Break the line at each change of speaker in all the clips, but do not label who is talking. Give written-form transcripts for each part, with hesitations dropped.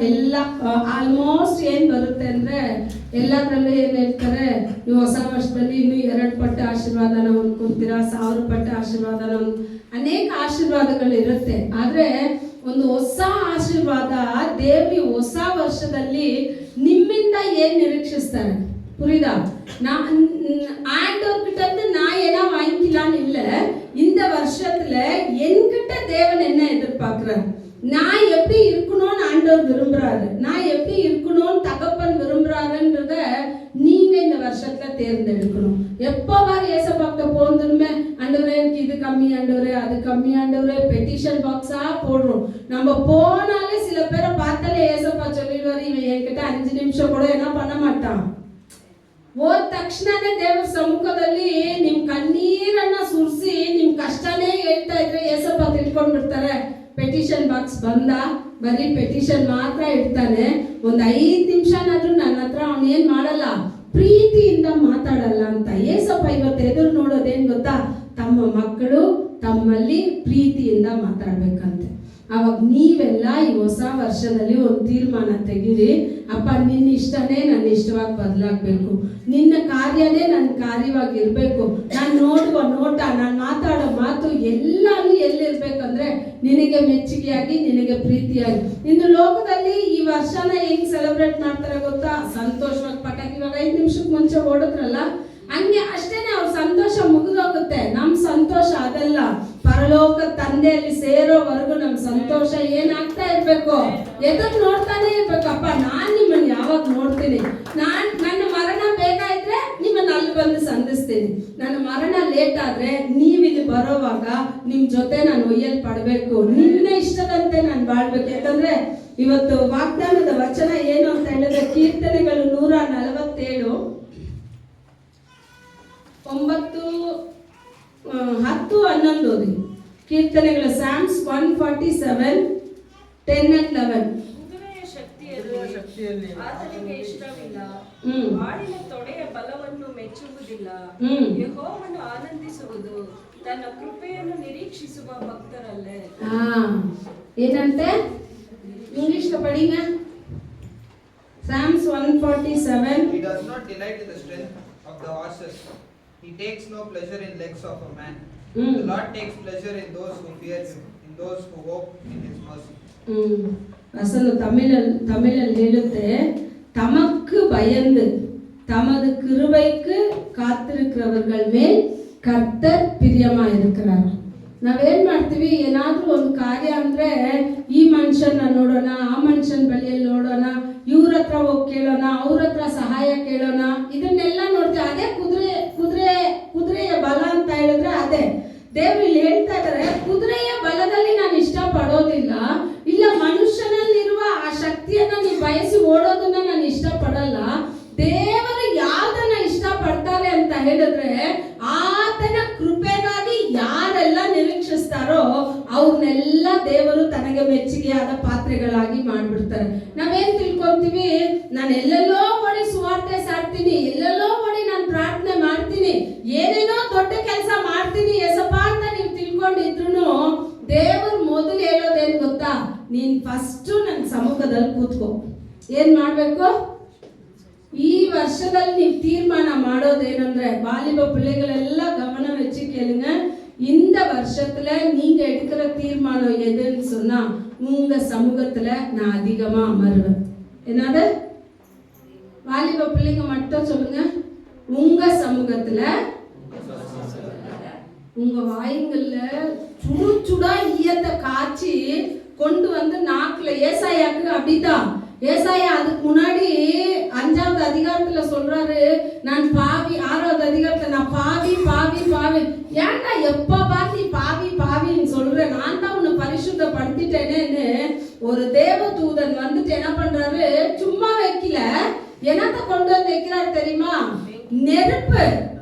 ಎಲ್ಲ ಆಲ್ಮೋಸ್ಟ್ ಏನು ಬರುತ್ತೆ ಅಂದರೆ ಎಲ್ಲದರಲ್ಲೂ ಏನು ಹೇಳ್ತಾರೆ, ನೀವು ಹೊಸ ವರ್ಷದಲ್ಲಿ ಇನ್ನೂ 2 ಪಟ್ಟು ಆಶೀರ್ವಾದನ ಹೊಂದ್ಕೊತೀರಾ, 1000 ಪಟ್ಟು ಆಶೀರ್ವಾದನ ಅನೇಕ ಆಶೀರ್ವಾದಗಳು ಇರುತ್ತೆ. ಆದರೆ ಒಂದು ಹೊಸ ಆಶೀರ್ವಾದ ದೇವ್ರಿ ಹೊಸ ವರ್ಷದಲ್ಲಿ ನಿಮ್ಮಿಂದ ಏನು ನಿರೀಕ್ಷಿಸ್ತಾರೆ புரியுதா? நான் ஆண்டவர்கிட்ட இருந்து நான் என்ன வாங்கிக்கலான்னு இல்லை, இந்த வருஷத்துல என்கிட்ட தேவன் என்ன எதிர்பார்க்கிறார், நான் எப்படி இருக்கணும்னு ஆண்டவர் விரும்புறாரு, நான் எப்படி இருக்கணும்னு தகப்பன் விரும்புறாருன்றத நீங்க இந்த வருஷத்துல தேர்ந்தெடுக்கணும். எப்போ வர ஏசப்பாக்கிட்ட போந்துருமே, ஆண்டவரே எனக்கு இது கம்மி ஆண்டவரே, அது கம்மி ஆண்டவரே, பெட்டிஷன் பாக்ஸா போடுறோம். நம்ம போனாலே சில பேரை பார்த்தாலே ஏசப்பா சொல்லிடுவாரு, இவன் என்கிட்ட 5 நிமிஷம் கூட என்ன பண்ண மாட்டான். ಹೋದ ತಕ್ಷಣನೇ ದೇವರ ಸಮ್ಮುಖದಲ್ಲಿ ನಿಮ್ ಕಣ್ಣೀರನ್ನ ಸುರಿಸಿ ನಿಮ್ ಕಷ್ಟನೇ ಹೇಳ್ತಾ ಇದ್ರೆ ಏಸಪ್ಪ ತಿಳ್ಕೊಂಡ್ಬಿಡ್ತಾರೆ, ಪೆಟಿಷನ್ ಬಾಕ್ಸ್ ಬಂದ, ಬರೀ ಪೆಟಿಷನ್ ಮಾತ್ರ ಇಡ್ತಾನೆ, ಒಂದು 5 ನಿಮಿಷನಾದ್ರೂ ನನ್ನ ಹತ್ರ ಅವನೇನ್ ಮಾಡಲ್ಲ, ಪ್ರೀತಿಯಿಂದ ಮಾತಾಡಲ್ಲ ಅಂತ. ಏಸಪ್ಪ ಇವತ್ತು ಎದುರು ನೋಡೋದೇನ್ ಗೊತ್ತಾ, ತಮ್ಮ ಮಕ್ಕಳು ತಮ್ಮಲ್ಲಿ ಪ್ರೀತಿಯಿಂದ ಮಾತಾಡ್ಬೇಕಂತೆ. ಅವಾಗ ನೀವೆಲ್ಲ ಈ ಹೊಸ ವರ್ಷದಲ್ಲಿ ಒಂದು ತೀರ್ಮಾನ ತೆಗೀರಿ, ಅಪ್ಪ ನಿನ್ನ ಇಷ್ಟನೇ ನನ್ನ ಇಷ್ಟವಾಗಿ ಬದಲಾಗಬೇಕು, ನಿನ್ನ ಕಾರ್ಯನೇ ನನ್ನ ಕಾರ್ಯವಾಗಿ ಇರಬೇಕು, ನಾನು ನೋಡುವ ನೋಟ, ನಾನು ಮಾತಾಡೋ ಮಾತು ಎಲ್ಲಾನು ಎಲ್ಲಿರ್ಬೇಕಂದ್ರೆ ನಿನಗೆ ಮೆಚ್ಚುಗೆಯಾಗಿ, ನಿನಗೆ ಪ್ರೀತಿಯಾಗಿ. ಇನ್ನು ಲೋಕದಲ್ಲಿ ಈ ವರ್ಷನ ಹೆಂಗ್ ಸೆಲೆಬ್ರೇಟ್ ಮಾಡ್ತಾರೆ ಗೊತ್ತಾ, ಸಂತೋಷವಾಗಿ ಪಟಾಕಿ ಇವಾಗ 5 ನಿಮಿಷಕ್ಕೆ ಮುಂಚೆ ಓಡಿದ್ರಲ್ಲ, ಹಂಗೆ ಅಷ್ಟೇನೆ ಅವ್ರ ಸಂತೋಷ ಮುಗಿದೋಗುತ್ತೆ. ನಮ್ಮ ಸಂತೋಷ ಅದಲ್ಲ, ಪರಲೋಕ ತಂದೆಯಲ್ಲಿ ಸೇರೋವರೆಗೂ ನಮ್ಮ ಸಂತೋಷ ಏನಾಗ್ತಾ ಇರ್ಬೇಕು, ಎದುರು ನೋಡ್ತಾನೆ ಇರ್ಬೇಕಪ್ಪ, ನಾನ್ ನಿಮ್ಮನ್ನ ಯಾವಾಗ ನೋಡ್ತೀನಿ, ನನ್ನ ಮರಣ ಬೇಗ ಇದ್ರೆ ನಿಮ್ಮನ್ನ ಅಲ್ಲಿ ಬಂದು ಸಂಧಿಸ್ತೀನಿ, ನನ್ನ ಮರಣ ಲೇಟ್ ಆದ್ರೆ ನೀವಿಲ್ಲಿ ಬರೋವಾಗ ನಿಮ್ ಜೊತೆ ನಾನು ಒಯ್ಯಲ್ ಪಡ್ಬೇಕು, ನಿನ್ನ ಇಷ್ಟದಂತೆ ನಾನು ಬಾಳ್ಬೇಕು. ಯಾಕಂದ್ರೆ ಇವತ್ತು ವಾಗ್ದಾನದ ವಚನ ಏನು ಅಂತ ಹೇಳಿದ್ರೆ, ಕೀರ್ತನೆಗಳು 147 9, 10, 11 ಓದಿ. ಕೀರ್ತನೆಗಳ ಸಾಮ್ಸ್ 147, 10 and 11.
ಕುದುರೆಯ ಶಕ್ತಿಯಲ್ಲಿ ಆತನಿಗೆ ಇಷ್ಟವಿಲ್ಲ, ಆಡಿನ ತೊಡೆಯ ಬಲವನ್ನು ಮೆಚ್ಚುವುದಿಲ್ಲ. ಯೆಹೋವನು ಆನಂದಿಸುವುದು ತನ್ನ ಕೃಪೆಯನ್ನು ನಿರೀಕ್ಷಿಸುವ ಭಕ್ತರಲ್ಲೇ.
ಏನಂತೆ English ಪಡಿಂಗ. Psalms 147.
He does not delight in the strength of the horses. He takes no pleasure in legs of a man. The Lord takes pleasure in those who fear him, in those who hope in his mercy.
அசல் தமிழில் ಹೇಳುತ್ತೆ, தமக்கு பயந்து தமது கிருபைக்கு காத்திருக்கிறவர்கள் மேல் ಕರ್ತರ್ ಪ್ರಿಯಮಾಗಿರುತ್ತಾರೆ. ನಾವೇನ್ ಮಾಡ್ತೀವಿ, ಏನಾದ್ರೂ ಒಂದು ಕಾರ್ಯ ಅಂದ್ರೆ ಈ ಮನುಷ್ಯನ ನೋಡೋಣ, ಆ ಮನುಷ್ಯನ ಬಳಿಯಲ್ಲಿ ನೋಡೋಣ, ಇವ್ರ ಹತ್ರ ಹೋಗಿ ಕೇಳೋಣ, ಅವ್ರ ಹತ್ರ ಸಹಾಯ ಕೇಳೋಣ, ಇದನ್ನೆಲ್ಲ ನೋಡ್ತೀವಿ. ಅದೇ ಕುದುರೆಯ ಬಲ ಅಂತ ಹೇಳಿದ್ರೆ ಅದೇ ದೇವ್ರು ಇಲ್ಲಿ ಹೇಳ್ತಾ ಇದ್ದಾರೆ, ಕುದುರೆಯ ಬಲದಲ್ಲಿ ನಾನು ಇಷ್ಟ ಪಡೋದಿಲ್ಲ, ಇಲ್ಲ ಮನುಷ್ಯನಲ್ಲಿರುವ ಆ ಶಕ್ತಿಯನ್ನ ನೀವು ಬಯಸಿ ಓಡೋದನ್ನ ನಾನು ಇಷ್ಟ ಪಡಲ್ಲ. ದೇವರು ಯಾವ್ದನ್ನ ಇಷ್ಟ ಪಡ್ತಾರೆ ಅಂತ ಹೇಳಿದ್ರೆ, ಆತನ ಕೃಪೆಗಾಗಿ ಯಾರೆಲ್ಲ ನಿರೀಕ್ಷಿಸ್ತಾರೋ ಅವ್ರನ್ನೆಲ್ಲ ದೇವರು ತನಗೆ ಮೆಚ್ಚುಗೆಯಾದ ಪಾತ್ರೆಗಳಾಗಿ ಮಾಡ್ಬಿಡ್ತಾರೆ. ನಾವೇನ್ ತಿಳ್ಕೊಂತೀವಿ, ನಾನು ಎಲ್ಲೆಲ್ಲೋ ಓಡಿ ಸುವಾರ್ತೆ ಸಾಡ್ತೀನಿ, ಎಲ್ಲೆಲ್ಲೋ ಓಡಿ ನಾನು ಪ್ರಾರ್ಥನೆ ಮಾಡ್ತೀನಿ, ಏನೇನೋ ದೊಡ್ಡ ಕೆಲಸ ಮಾಡ್ತೀನಿ ಎಸಪ್ಪ ಅಂತ ನೀವು ತಿಳ್ಕೊಂಡಿದ್ರು, ದೇವರು ಮೊದಲು ಹೇಳೋದೇನ್ ಗೊತ್ತಾ, ನೀನ್ ಫಸ್ಟ್ ನನ್ನ ಸಮ್ಮುಖದಲ್ಲಿ ಕೂತ್ಕೋ. ಏನ್ ಮಾಡ್ಬೇಕು, ಈ ವರ್ಷದಲ್ಲಿ ನೀವು ತೀರ್ಮಾನ ಮಾಡೋದೇನಂದ್ರೆ, வாலிப பிள்ளைகளெல்லாம் கவனம் வச்சு கேளுங்க. இந்த வருஷத்துல நீங்க எடுக்கிற தீர்மானம் எதுன்னு சொன்னா, உங்க சமூகத்துல நான் அதிகமா அமருவேன். என்னது, வாலிப பிள்ளைங்க மட்டும் சொல்லுங்க, உங்க சமூகத்துல, உங்க வாய்ங்கள்ல சுடு சுடா ஈயத்தை காய்ச்சி கொண்டு வந்து நாக்குல, ஏசாயாக்கு அப்படிதான். ஏசாயா அதுக்கு முன்னாடி 5வது அதிகாரத்துல சொல்றாரு, நான் பாவி. 6வது அதிகாரத்துல நான் பாவி பாவி பாவி. ஏன்டா எப்ப பார்த்து பாவி பாவின்னு சொல்ற, நான் தான் உன்னை பரிசுத்தப்படுத்திட்டேனேன்னு ஒரு தேவ தூதன் வந்துட்டு என்ன பண்றாரு, சும்மா வைக்கல, என்னத்த கொண்டு வந்து வைக்கிறாரு தெரியுமா, நெருப்பு.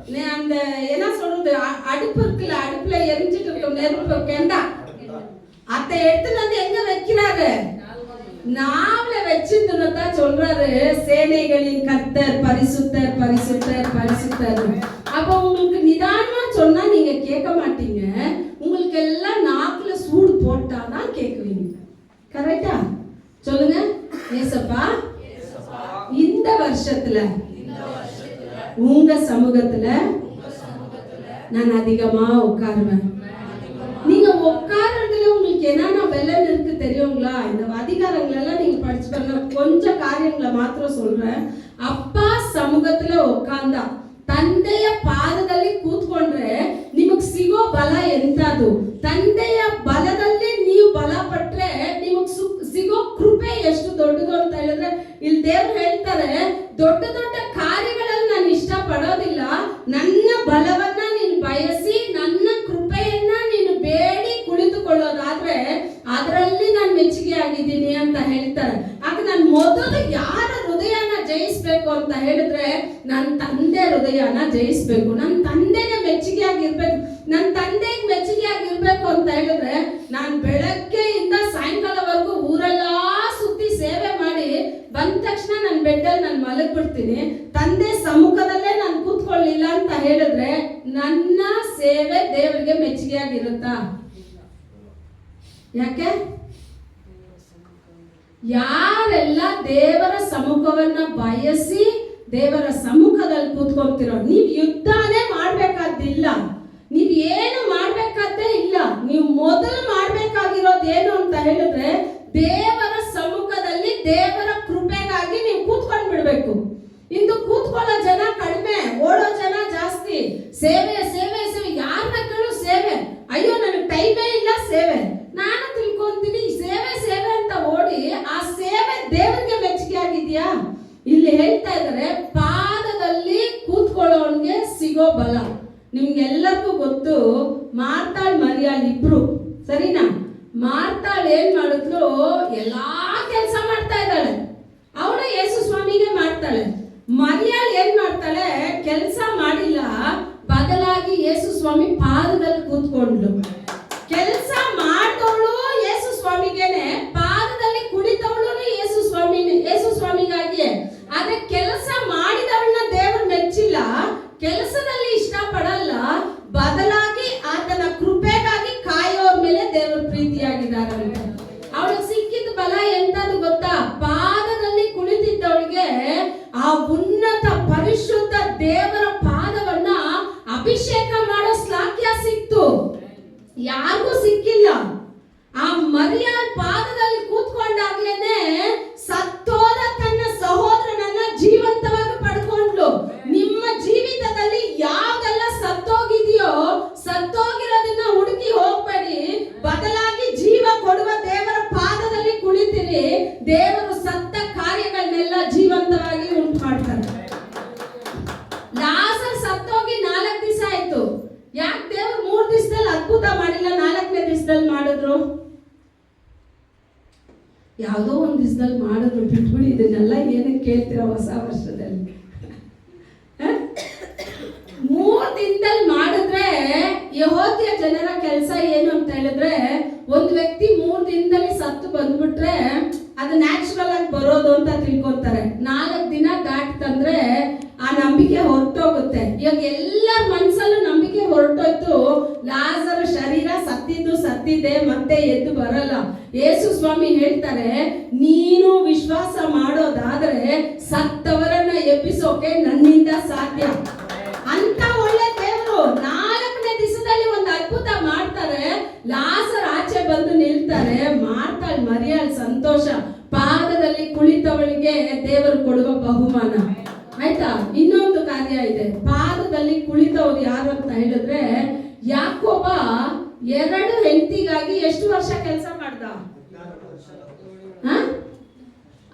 அந்த என்ன சொல்றது, அடுப்பு இருக்குல்ல, அடுப்புல எரிஞ்சிட்டு இருக்க நெருப்பு, கெண்டா, அதை எடுத்துட்டு வந்து எங்க வைக்கிறாரு, நாவல வச்சிருந்ததான் சொல்றாரு, சேனைகளின் கர்த்தர் பரிசுத்தர் பரிசுத்தர் பரிசுத்தர். அப்ப உங்களுக்கு நிதானமா சொன்னா நீங்க கேட்க மாட்டீங்க, உங்களுக்கு எல்லாம் நாக்குல சூடு போட்டாதான் கேட்குவீங்க. கரெக்டா சொல்லுங்க. வருஷத்துல உங்க சமூகத்துல நான் அதிகமா உட்காருவேன். நீங்க உட்கார்றதுல உங்களுக்கு என்னென்ன பலன் இருக்கு தெரியுங்களா? இந்த அதிகாரங்கள் எல்லாம் நீங்க படிச்சு பாருங்க. கொஞ்சம் காரியங்களை மாத்திரம் சொல்றேன். ಅಪ್ಪ ಸಮೂಹದಲ್ಲಿ ಒಕ್ಕಾಂದ ತಂದೆಯ ಪಾದದಲ್ಲಿ ಕೂತ್ಕೊಂಡ್ರೆ ನಿಮಗೆ ಸಿಗೋ ಬಲ ಎಂತದು? ತಂದೆಯ ಬಲದಲ್ಲಿ ನೀವು ಬಲ ಪಟ್ರೆ ನಿಮಗೆ ಸಿಗೋ ಕೃಪೆ ಎಷ್ಟು ದೊಡ್ಡದು ಅಂತ ಹೇಳಿದ್ರೆ, ಇಲ್ಲಿ ದೇವರು ಹೇಳ್ತಾರೆ, ದೊಡ್ಡ ದೊಡ್ಡ ಕಾರ್ಯಗಳಲ್ಲಿ ನಾನು ಇಷ್ಟ ಪಡೋದಿಲ್ಲ, ನನ್ನ ಬಲವನ್ನ ನೀನು ಬಯಸಿ ನನ್ನ ಕೃಪೆಯನ್ನ ನೀನು ಬೇಡಿ ಕುಳಿತುಕೊಳ್ಳೋದಾದ್ರೆ ಅದರಲ್ಲಿ ನಾನು ಮೆಚ್ಚುಗೆ ಆಗಿದ್ದೀನಿ ಅಂತ ಹೇಳ್ತಾರೆ. ಆಗ ನಾನು ಮೊದಲು ಯಾರ ಹೃದಯನ ಜಯಿಸ್ಬೇಕು ಅಂತ ಹೇಳಿದ್ರೆ ನನ್ನ ತಂದೆ ಹೃದಯನ ಜಯಿಸ್ಬೇಕು. ನನ್ನ ತಂದೆಗೆ ಮೆಚ್ಚುಗೆ ಆಗಿರ್ಬೇಕು. ನನ್ನ ತಂದೆಗೆ ಮೆಚ್ಚುಗೆ ಆಗಿರ್ಬೇಕು ಅಂತ ಹೇಳಿದ್ರೆ ನಾನು ಬೆಳಗ್ಗೆಯಿಂದ ಸಾಯಂಕಾಲವರೆಗೂ ಊರೆಲ್ಲ ಸುತ್ತಿ ಸೇವೆ ಮಾಡಿ ಬಂದ ತಕ್ಷಣ ನನ್ನ ಬೆಡ್ಡಲ್ಲಿ ನಾನು ಮಲಗ್ಬಿಡ್ತೀನಿ. ತಂದೆ ಸಮ್ಮುಖದಲ್ಲೇ ನಾನು ಕೂತ್ಕೊಳ್ಳಿಲ್ಲ ಅಂತ ಹೇಳಿದ್ರೆ ನನ್ನ ಸೇವೆ ದೇವರಿಗೆ ಮೆಚ್ಚುಗೆ ಆಗಿರುತ್ತಾ? ಯಾಕೆ? ಯಾರೆಲ್ಲ ದೇವರ ಸಮ್ಮುಖವನ್ನ ಬಯಸಿ ದೇವರ ಸಮ್ಮುಖದಲ್ಲಿ ಕೂತ್ಕೊಂತಿರೋ, ನೀವು ಯುದ್ಧನೇ ಮಾಡ್ಬೇಕಾದಿಲ್ಲ, ನೀವ್ ಏನು ಮಾಡ್ಬೇಕಾದ್ದೇ ಇಲ್ಲ. ನೀವು ಮೊದಲು ಮಾಡ್ಬೇಕಾಗಿರೋದು ಏನು ಅಂತ ಹೇಳಿದ್ರೆ ದೇವರ ಸಮ್ಮುಖದಲ್ಲಿ ದೇವರ ಕೃಪೆಗಾಗಿ ನೀವು ಕೂತ್ಕೊಂಡ್ ಬಿಡ್ಬೇಕು. ಇಂದು ಕೂತ್ಕೊಳ್ಳೋ ಜನ ಕಡಿಮೆ, ಓಡೋ ಜನ ಜಾಸ್ತಿ. ಸೇವೆ ಸೇವೆ ಸೇವೆ, ಯಾರನ್ನ ಕೇಳು ಸೇವೆ, ಅಯ್ಯೋ ನನಗೆ ಟೈಮೇ ಇಲ್ಲ ಸೇವೆ. ನಾನು ತಿಳ್ಕೊಂತೀನಿ ಸೇವೆ ಸೇವೆ ಅಂತ ಓಡಿ ಆ ಸೇವೆ ದೇವರಿಗೆ ಮೆಚ್ಚುಗೆ ಆಗಿದ್ಯಾ? ಇಲ್ಲಿ ಹೇಳ್ತಾ ಇದ್ದಾರೆ, ಪಾದದಲ್ಲಿ ಕೂತ್ಕೊಳ್ಳೋನ್ಗೆ ಸಿಗೋ ಬಲ. ನಿಮ್ಗೆಲ್ಲರಿಗೂ ಗೊತ್ತು, ಮಾರ್ತಾಳ್ ಮರಿಯಾಳ್ ಇಬ್ರು, ಸರಿನಾ? ಮಾರ್ತಾಳ್ ಏನ್ ಮಾಡಿದ್ಲು? ಎಲ್ಲಾ ಕೆಲಸ ಮಾಡ್ತಾ ಇದ್ದಾಳೆ. ಅವಳು ಯೇಸು ಸ್ವಾಮಿಗೆ ಮಾಡ್ತಾಳೆ. ಮರಿಯಾಳ್ ಏನ್ ಮಾಡ್ತಾಳೆ? ಕೆಲಸ ಮಾಡಿಲ್ಲ, ಬದಲಾಗಿ ಯೇಸು ಸ್ವಾಮಿ ಪಾದದಲ್ಲಿ ಕೂತ್ಕೊಂಡ್ಲು. ಕೆಲಸ ಮಾಡಿದವಳು ಯೇಸು ಸ್ವಾಮಿಗೇನೆ, ಪಾದದಲ್ಲಿ ಕುಳಿತವಳು ಯೇಸು ಸ್ವಾಮಿಗಾಗಿಯೇ. ಆದ್ರೆ ಕೆಲಸ ಮಾಡಿದವಳನ್ನ ದೇವರು ಮೆಚ್ಚಿಲ್ಲ, ಕೆಲಸದಲ್ಲಿ ಇಷ್ಟ ಪಡಲ್ಲ, ಬದಲಾಗಿ ಆತನ ಕೃಪೆಗಾಗಿ ಕಾಯೋರ್ ಮೇಲೆ ದೇವರು ಪ್ರೀತಿಯಾಗಿದ್ದಾರೆ. ಅವಳಿಗೆ ಸಿಕ್ಕಿದ ಬಲ ಎಂತದು ಗೊತ್ತಾ? ಪಾದದಲ್ಲಿ ಕುಳಿತಿದ್ದವಳಿಗೆ ಆ ಉನ್ನತ ಪರಿಶುದ್ಧ ದೇವರ ಪಾದವನ್ನ ಅಭಿಷೇಕ ಮಾಡೋ ಶ್ಲಾಘ್ಯ ಸಿಕ್ತು. ಯಾರಿಗೂ ಸಿಕ್ಕಿಲ್ಲ. ಆ ಮರಿಯಾಳ್ ಪಾದದಲ್ಲಿ ಕೂತ್ಕೊಂಡಾಗ್ಲೇನೆ ಸತ್ತೋದ ತನ್ನ ಸಹೋದರನನ್ನ ಜೀವಂತವಾಗಿ ಪಡ್ಕೊಂಡ್ಲು. ನಿಮ್ಮ ಜೀವಿತದಲ್ಲಿ ಯಾವ್ದೆಲ್ಲ ಸತ್ತೋಗಿದೆಯೋ ಸತ್ತೋಗಿರೋದನ್ನ ಹುಡುಕಿ ಹೋಗ್ಬೇಡಿ, ಬದಲಾಗಿ ಜೀವ ಕೊಡುವ ದೇವರ ಪಾದದಲ್ಲಿ ಕುಳಿತಿರಿ. ದೇವರು ಸತ್ತ ಕಾರ್ಯಗಳನ್ನೆಲ್ಲ ಜೀವಂತವಾಗಿ ಉಂಟು ಮಾಡ್ತಾರೆ. ಲಾಜರ್ ಸತ್ತೋಗಿ 4 ದಿವಸ ಆಯ್ತು. ಯಾಕೆ ದೇವರು 3 ದಿವಸದಲ್ಲಿ ಅದ್ಭುತ ಮಾಡಿಲ್ಲ, 4ನೇ ದಿವಸದಲ್ಲಿ ಮಾಡಿದ್ರು? ಯಾವುದೋ ಒಂದು ದಿವಸದಲ್ಲಿ ಮಾಡಿದ್ರು, ಬಿಟ್ಬಿಡಿ. ಇದನ್ನೆಲ್ಲ ಏನಕ್ಕೆ ಕೇಳ್ತೀರಾ ಹೊಸ ವರ್ಷದಲ್ಲಿ? 3 ದಿನದಲ್ಲಿ ಮಾಡಿದ್ರೆ ಯೆಹೂದ್ಯ ಜನರ ಕೆಲಸ ಏನು ಅಂತ ಹೇಳಿದ್ರೆ, ಒಂದು ವ್ಯಕ್ತಿ 3 ದಿನದಲ್ಲಿ ಸತ್ತು ಬಂದ್ಬಿಟ್ರೆ ಅದು ನ್ಯಾಚುರಲ್ ಆಗಿ ಬರೋದು ಅಂತ ತಿಳ್ಕೊಂತಾರೆ. 4 ದಿನ ದಾಟ್ತಂದ್ರೆ ಆ ನಂಬಿಕೆ ಹೊರಟೋಗುತ್ತೆ. ಇವಾಗ ಎಲ್ಲರ ಮನಸ್ಸಲ್ಲೂ ನಂಬಿಕೆ ಹೊರಟೋಯ್ತು, ಲಾಜರ್ ಶರೀರ ಸತ್ತಿದೆ, ಮತ್ತೆ ಎದ್ದು ಬರಲ್ಲ. ಯೇಸು ಸ್ವಾಮಿ ಹೇಳ್ತಾರೆ, ನೀನು ವಿಶ್ವಾಸ ಮಾಡೋದಾದ್ರೆ ಸತ್ತವರನ್ನ ಎಬ್ಬಿಸೋಕೆ ನನ್ನಿಂದ ಸಾಧ್ಯ ಅಂತ. ಒಳ್ಳೆ ದೇವರು 4ನೇ ದಿವಸದಲ್ಲಿ ಒಂದು ಅದ್ಭುತ ಮಾಡ್ತಾರೆ. ಲಾಜರ್ ಆಚೆ ಬಂದು ನಿಲ್ತಾರೆ. ಮಾರ್ತಾಳ್ ಮರಿಯಾಳ್ ಸಂತೋಷ. ಪಾದದಲ್ಲಿ ಕುಳಿತವಳಿಗೆ ದೇವರು ಕೊಡುವ ಬಹುಮಾನ. ಆಯ್ತಾ? ಇನ್ನೊಂದು ಕಾರ್ಯ ಇದೆ. ಪಾದದಲ್ಲಿ ಕುಳಿತವ್ರು ಯಾರು ಅಂತ ಹೇಳಿದ್ರೆ, ಯಾಕೋಬ 2 ಹೆಂಡತಿಗಾಗಿ ಎಷ್ಟು ವರ್ಷ ಕೆಲಸ ಮಾಡ್ದ?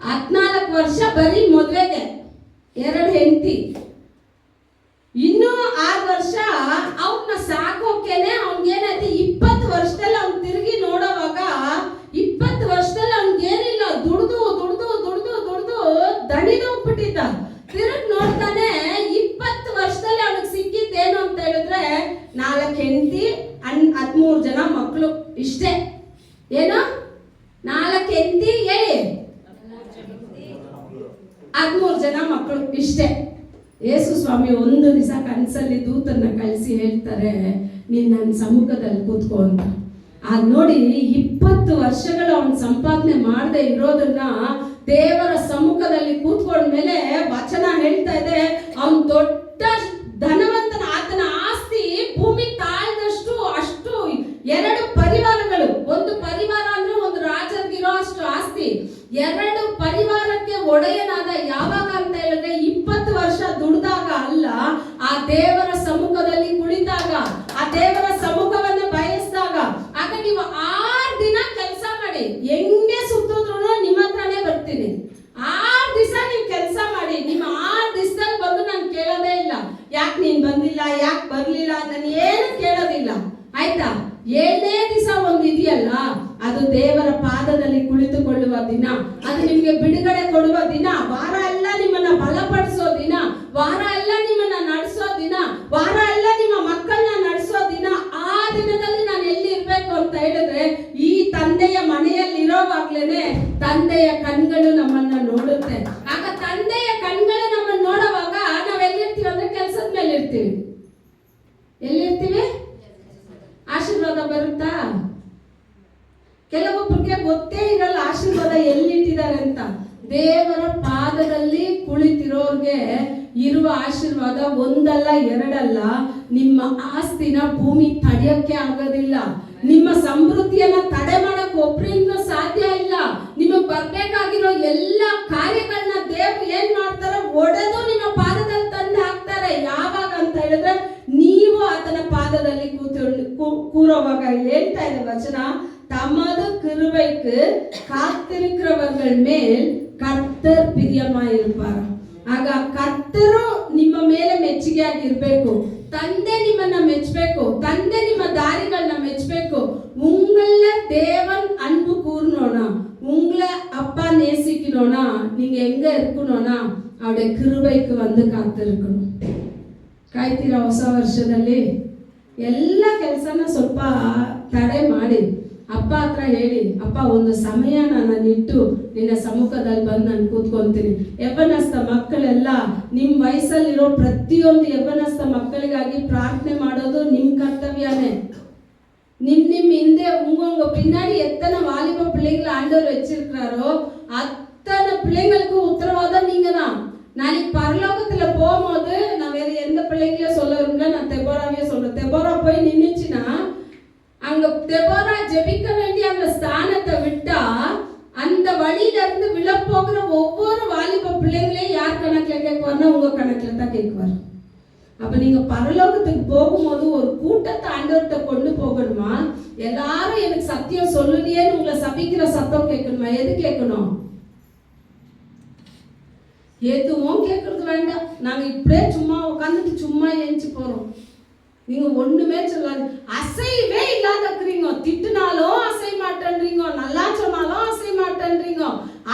14 ವರ್ಷ ಬರೀ ಮದುವೆಗೆ 2 ಹೆಂಡತಿ. ಇನ್ನು 6 ವರ್ಷ ಅವನ್ನ ಸಾಕೋಕೆನೆ ಅವ್ನಿಗೇನೈತಿ, 20 ವರ್ಷದಲ್ಲಿ ಅವ್ನು ತಿರುಗಿ ನೋಡೋವಾಗ 20 ವರ್ಷದಲ್ಲಿ ಅವ್ನಿಗೇನಿಲ್ಲ, ದುಡ್ದು ದಣಿದು ಹೋಗ್ಬಿಟ್ಟಿದ್ದ. ತಿರುಗಿ ನೋಡ್ತಾನೆ, 20 ವರ್ಷದಲ್ಲಿ ಅವನಿಗೆ ಸಿಕ್ಕಿದ್ದೇನು ಅಂತ ಹೇಳಿದ್ರೆ 4 ಹೆಂಡತಿ, 13 ಜನ ಮಕ್ಕಳು. ಇಷ್ಟೇ. ಏನು? 4 ಹೆಂಡತಿ, ಹೇಳಿ, 13 ಜನ ಮಕ್ಕಳು. ಇಷ್ಟೇ. ಯೇಸು ಸ್ವಾಮಿ ಒಂದು ದಿವಸ ಕನಸಲ್ಲಿ ದೂತನ್ನ ಕಳಿಸಿ ಹೇಳ್ತಾರೆ, ನೀನ್ ನನ್ನ ಸಮ್ಮುಖದಲ್ಲಿ ಕೂತ್ಕೋ ಅಂತ. ಆಗ ನೋಡಿ, 20 ವರ್ಷಗಳು ಅವನು ಸಂಪಾದನೆ ಮಾಡದೆ ಇರೋದನ್ನ ದೇವರ ಸಮ್ಮುಖದಲ್ಲಿ ಕೂತ್ಕೊಂಡ್ಮೇಲೆ ವಚನ ಹೇಳ್ತಾ ಇದೆ, ಅವನು ದೊಡ್ಡ ಧನವಂತನ, ಆತನ ಆಸ್ತಿ ಭೂಮಿ ತಾಳ್ದಷ್ಟು ಅಷ್ಟು 2 ಪರಿವಾರಗಳು. ಒಂದು ಪರಿವಾರ ಅಂದ್ರೆ ಒಂದು ರಾಜರಿಗಿರೋ ಅಷ್ಟು ಆಸ್ತಿ. 2 ಪರಿವಾರಕ್ಕೆ ಒಡೆಯನಾದ. ಯಾವಾಗ ಅಂತ ಹೇಳಿದ್ರೆ 20 ವರ್ಷ ದುಡಿದಾಗ ಅಲ್ಲ, ಆ ದೇವರ ಸಮ್ಮುಖದಲ್ಲಿ ಕುಳಿತಾಗ, ಆ ದೇವರ ಸಮ್ಮುಖವನ್ನು ಬಯಸಿದಾಗ. ಆಗ ನೀವು 6 ದಿನ ಕೆಲಸ ಮಾಡಿ, ಹೆಂಗೆ ಸುತ್ತಿದ್ರು ನಿಮ್ಮ ಹತ್ರನೇ ಬರ್ತೀನಿ. 6 ದಿವಸ ನೀವು ಕೆಲಸ ಮಾಡಿ. ನಿಮ್ಮ 6 ದಿವಸದಲ್ಲಿ ಬಂದು ನಾನು ಕೇಳೋದೇ ಇಲ್ಲ, ಯಾಕೆ ನೀನ್ ಬಂದಿಲ್ಲ, ಯಾಕೆ ಬರ್ಲಿಲ್ಲ, ನಾನು ಏನು ಕೇಳೋದಿಲ್ಲ, ಆಯ್ತಾ? 7ನೇ ದಿವಸ ಒಂದು ಇದೆಯಲ್ಲ, ಅದು ದೇವರ ಪಾದದಲ್ಲಿ ಕುಳಿತುಕೊಳ್ಳುವ ದಿನ, ಅದು ನಿಮ್ಗೆ ಬಿಡುಗಡೆ ಕೊಡುವ ದಿನ, ವಾರ ಎಲ್ಲ ನಿಮ್ಮನ್ನ ಬಲಪಡಿಸೋ ದಿನ, ವಾರ ಎಲ್ಲ ನಿಮ್ಮನ್ನ ನಡೆಸೋ ದಿನ, ವಾರ ಎಲ್ಲ ನಿಮ್ಮ ಮಕ್ಕಳನ್ನ ನಡೆಸೋ ದಿನ. ಆ ದಿನದಲ್ಲಿ ನಾನು ಎಲ್ಲಿ ಇರ್ಬೇಕು ಅಂತ ಹೇಳಿದ್ರೆ, ಈ ತಂದೆಯ ಮನೆಯಲ್ಲಿ ಇರೋವಾಗ್ಲೇನೆ ತಂದೆಯ ಕಣ್ಗಳು ನಮ್ಮನ್ನ ನೋಡುತ್ತೆ. ಆಗ ತಂದೆಯ ಕಣ್ಗಳು ನಮ್ಮನ್ನ ನೋಡುವಾಗ ನಾವ್ ಎಲ್ಲಿರ್ತೀವಿ ಅಂದ್ರೆ ಕೆಲಸದ ಮೇಲೆ ಇರ್ತೀವಿ. ಎಲ್ಲಿರ್ತೀವಿ? ಆಶೀರ್ವಾದ ಬರುತ್ತಾ? ಕೆಲವೊಬ್ಬರಿಗೆ ಗೊತ್ತೇ ಇರಲ್ಲ ಆಶೀರ್ವಾದ ಎಲ್ಲಿಟ್ಟಿದ್ದಾರೆ ಅಂತ. ದೇವರ ಪಾದದಲ್ಲಿ ಕುಳಿತಿರೋರ್ಗೆ ಇರುವ ಆಶೀರ್ವಾದ ಒಂದಲ್ಲ ಎರಡಲ್ಲ. ನಿಮ್ಮ ಆಸ್ತಿನ ಭೂಮಿ ತಡೆಯಕ್ಕೆ ಆಗೋದಿಲ್ಲ. ನಿಮ್ಮ ಸಮೃದ್ಧಿಯನ್ನ ತಡೆ ಮಾಡಕ್ ಒಬ್ರಿಂದ ಸಾಧ್ಯ ಇಲ್ಲ. ನಿಮಗೆ ಬರ್ಬೇಕಾಗಿರೋ ಎಲ್ಲ ಕಾರ್ಯಗಳನ್ನ ದೇವ್ರು ಏನ್ ಮಾಡ್ತಾರೆ, ಒಡೆದು ನಿಮ್ಮ ಪಾದದಲ್ಲಿ ತಂದು ಹಾಕ್ತಾರೆ. ಯಾವಾಗ ಅಂತ ಹೇಳಿದ್ರೆ, ನೀವು ಆತನ ಪಾದದಲ್ಲಿ ಕೂರೋವಾಗ. ಹೇಳ್ತಾ ಇದೆ ವಚನ, தமது கிருபைக்கு காத்திருக்கிறவர்கள் மேல் கர்த்தர் பிரியமாயிருப்பார். ಆಗ ಕರ್ತರು ನಿಮ್ಮ ಮೇಲೆ ಮೆಚ್ಚುಗೆಯಾಗಿರ್ಬೇಕು. ತಂದೆ ನಿಮ್ಮನ್ನ ಮೆಚ್ಚಬೇಕು, ತಂದೆ ನಿಮ್ಮ ದಾರಿಗಳನ್ನ மெச்சಬೇಕು. உங்கள தேவன் அன்பு கூர்னோனா, உங்கள அப்பா நேசிக்கணும்னா நீங்க எங்க இருக்கணும்னா அவருடைய கிருபைக்கு வந்து காத்திருக்கணும். ಕಾಯ್ತೀರಾ? ಹೊಸ ವರ್ಷದಲ್ಲಿ ಎಲ್ಲ ಕೆಲಸನ ಸ್ವಲ್ಪ ತಡೆ ಮಾಡಿ ಅಪ್ಪ ಹತ್ರ ಹೇಳಿ, ಅಪ್ಪ ಒಂದು ಸಮಯ ನಾನು ಇಟ್ಟು ನಿನ್ನ ಸಮ್ಮುಖದಲ್ಲಿ ಬಂದು ನಾನು ಕೂತ್ಕೊಂತೀನಿ. ಯವ್ವನಸ್ಥ ಮಕ್ಕಳೆಲ್ಲ, ನಿಮ್ಮ ವಯಸ್ಸಲ್ಲಿರೋ ಪ್ರತಿಯೊಂದು ಯವ್ವನಸ್ಥ ಮಕ್ಕಳಿಗಾಗಿ ಪ್ರಾರ್ಥನೆ ಮಾಡೋದು ನಿಮ್ಮ ಕರ್ತವ್ಯನೇ. ನಿಮ್ಮ ಹಿಂದೆ உங்க பின்னாடி எத்தனை வாலிப பிள்ளைகளை ஆண்டவர் வச்சிருக்கிறாரோ அத்தனை பிள்ளைங்களுக்கும் உத்தரவாதம் நீங்க தான். நாளைக்கு பரலோகத்துல போகும்போது நான் வேற எந்த பிள்ளைங்களையும் சொல்ல விரும்பல, நான் தெபோராவே சொல்றேன். தெபோரா போய் நின்னுச்சுன்னா, அங்க தெபோரா ஜெபிக்க வேண்டிய அந்த ஸ்தானத்தை விட்டா அந்த வழியில இருந்து விழப்போகிற ஒவ்வொரு வாலிப பிள்ளைங்களையும் யார் கணக்குல கேட்குவார்னா உங்க கணக்குல தான் கேட்குவார். அப்ப நீங்க பரலோகத்துக்கு போகும்போது ஒரு கூட்டத்தை ஆண்டவர்கிட்ட கொண்டு போகணுமா, எல்லாரும் எனக்கு சத்தியம் சொல்லுனியேன்னு உங்களை சபிக்கிற சத்தம் கேட்கணுமா? எது கேட்கணும்? எதுவும் கேட்கறது வேண்டாம். நாங்க இப்படியே சும்மா உட்காந்துட்டு சும்மா ஏஞ்சி போறோம். நீங்க ஒண்ணுமே சொல்லாது, அசைவே இல்லாத இருக்கிறீங்க. திட்டுனாலும் அசைய மாட்டேன்றீங்க, நல்லா சொன்னாலும் அசைய மாட்டேன்றீங்க,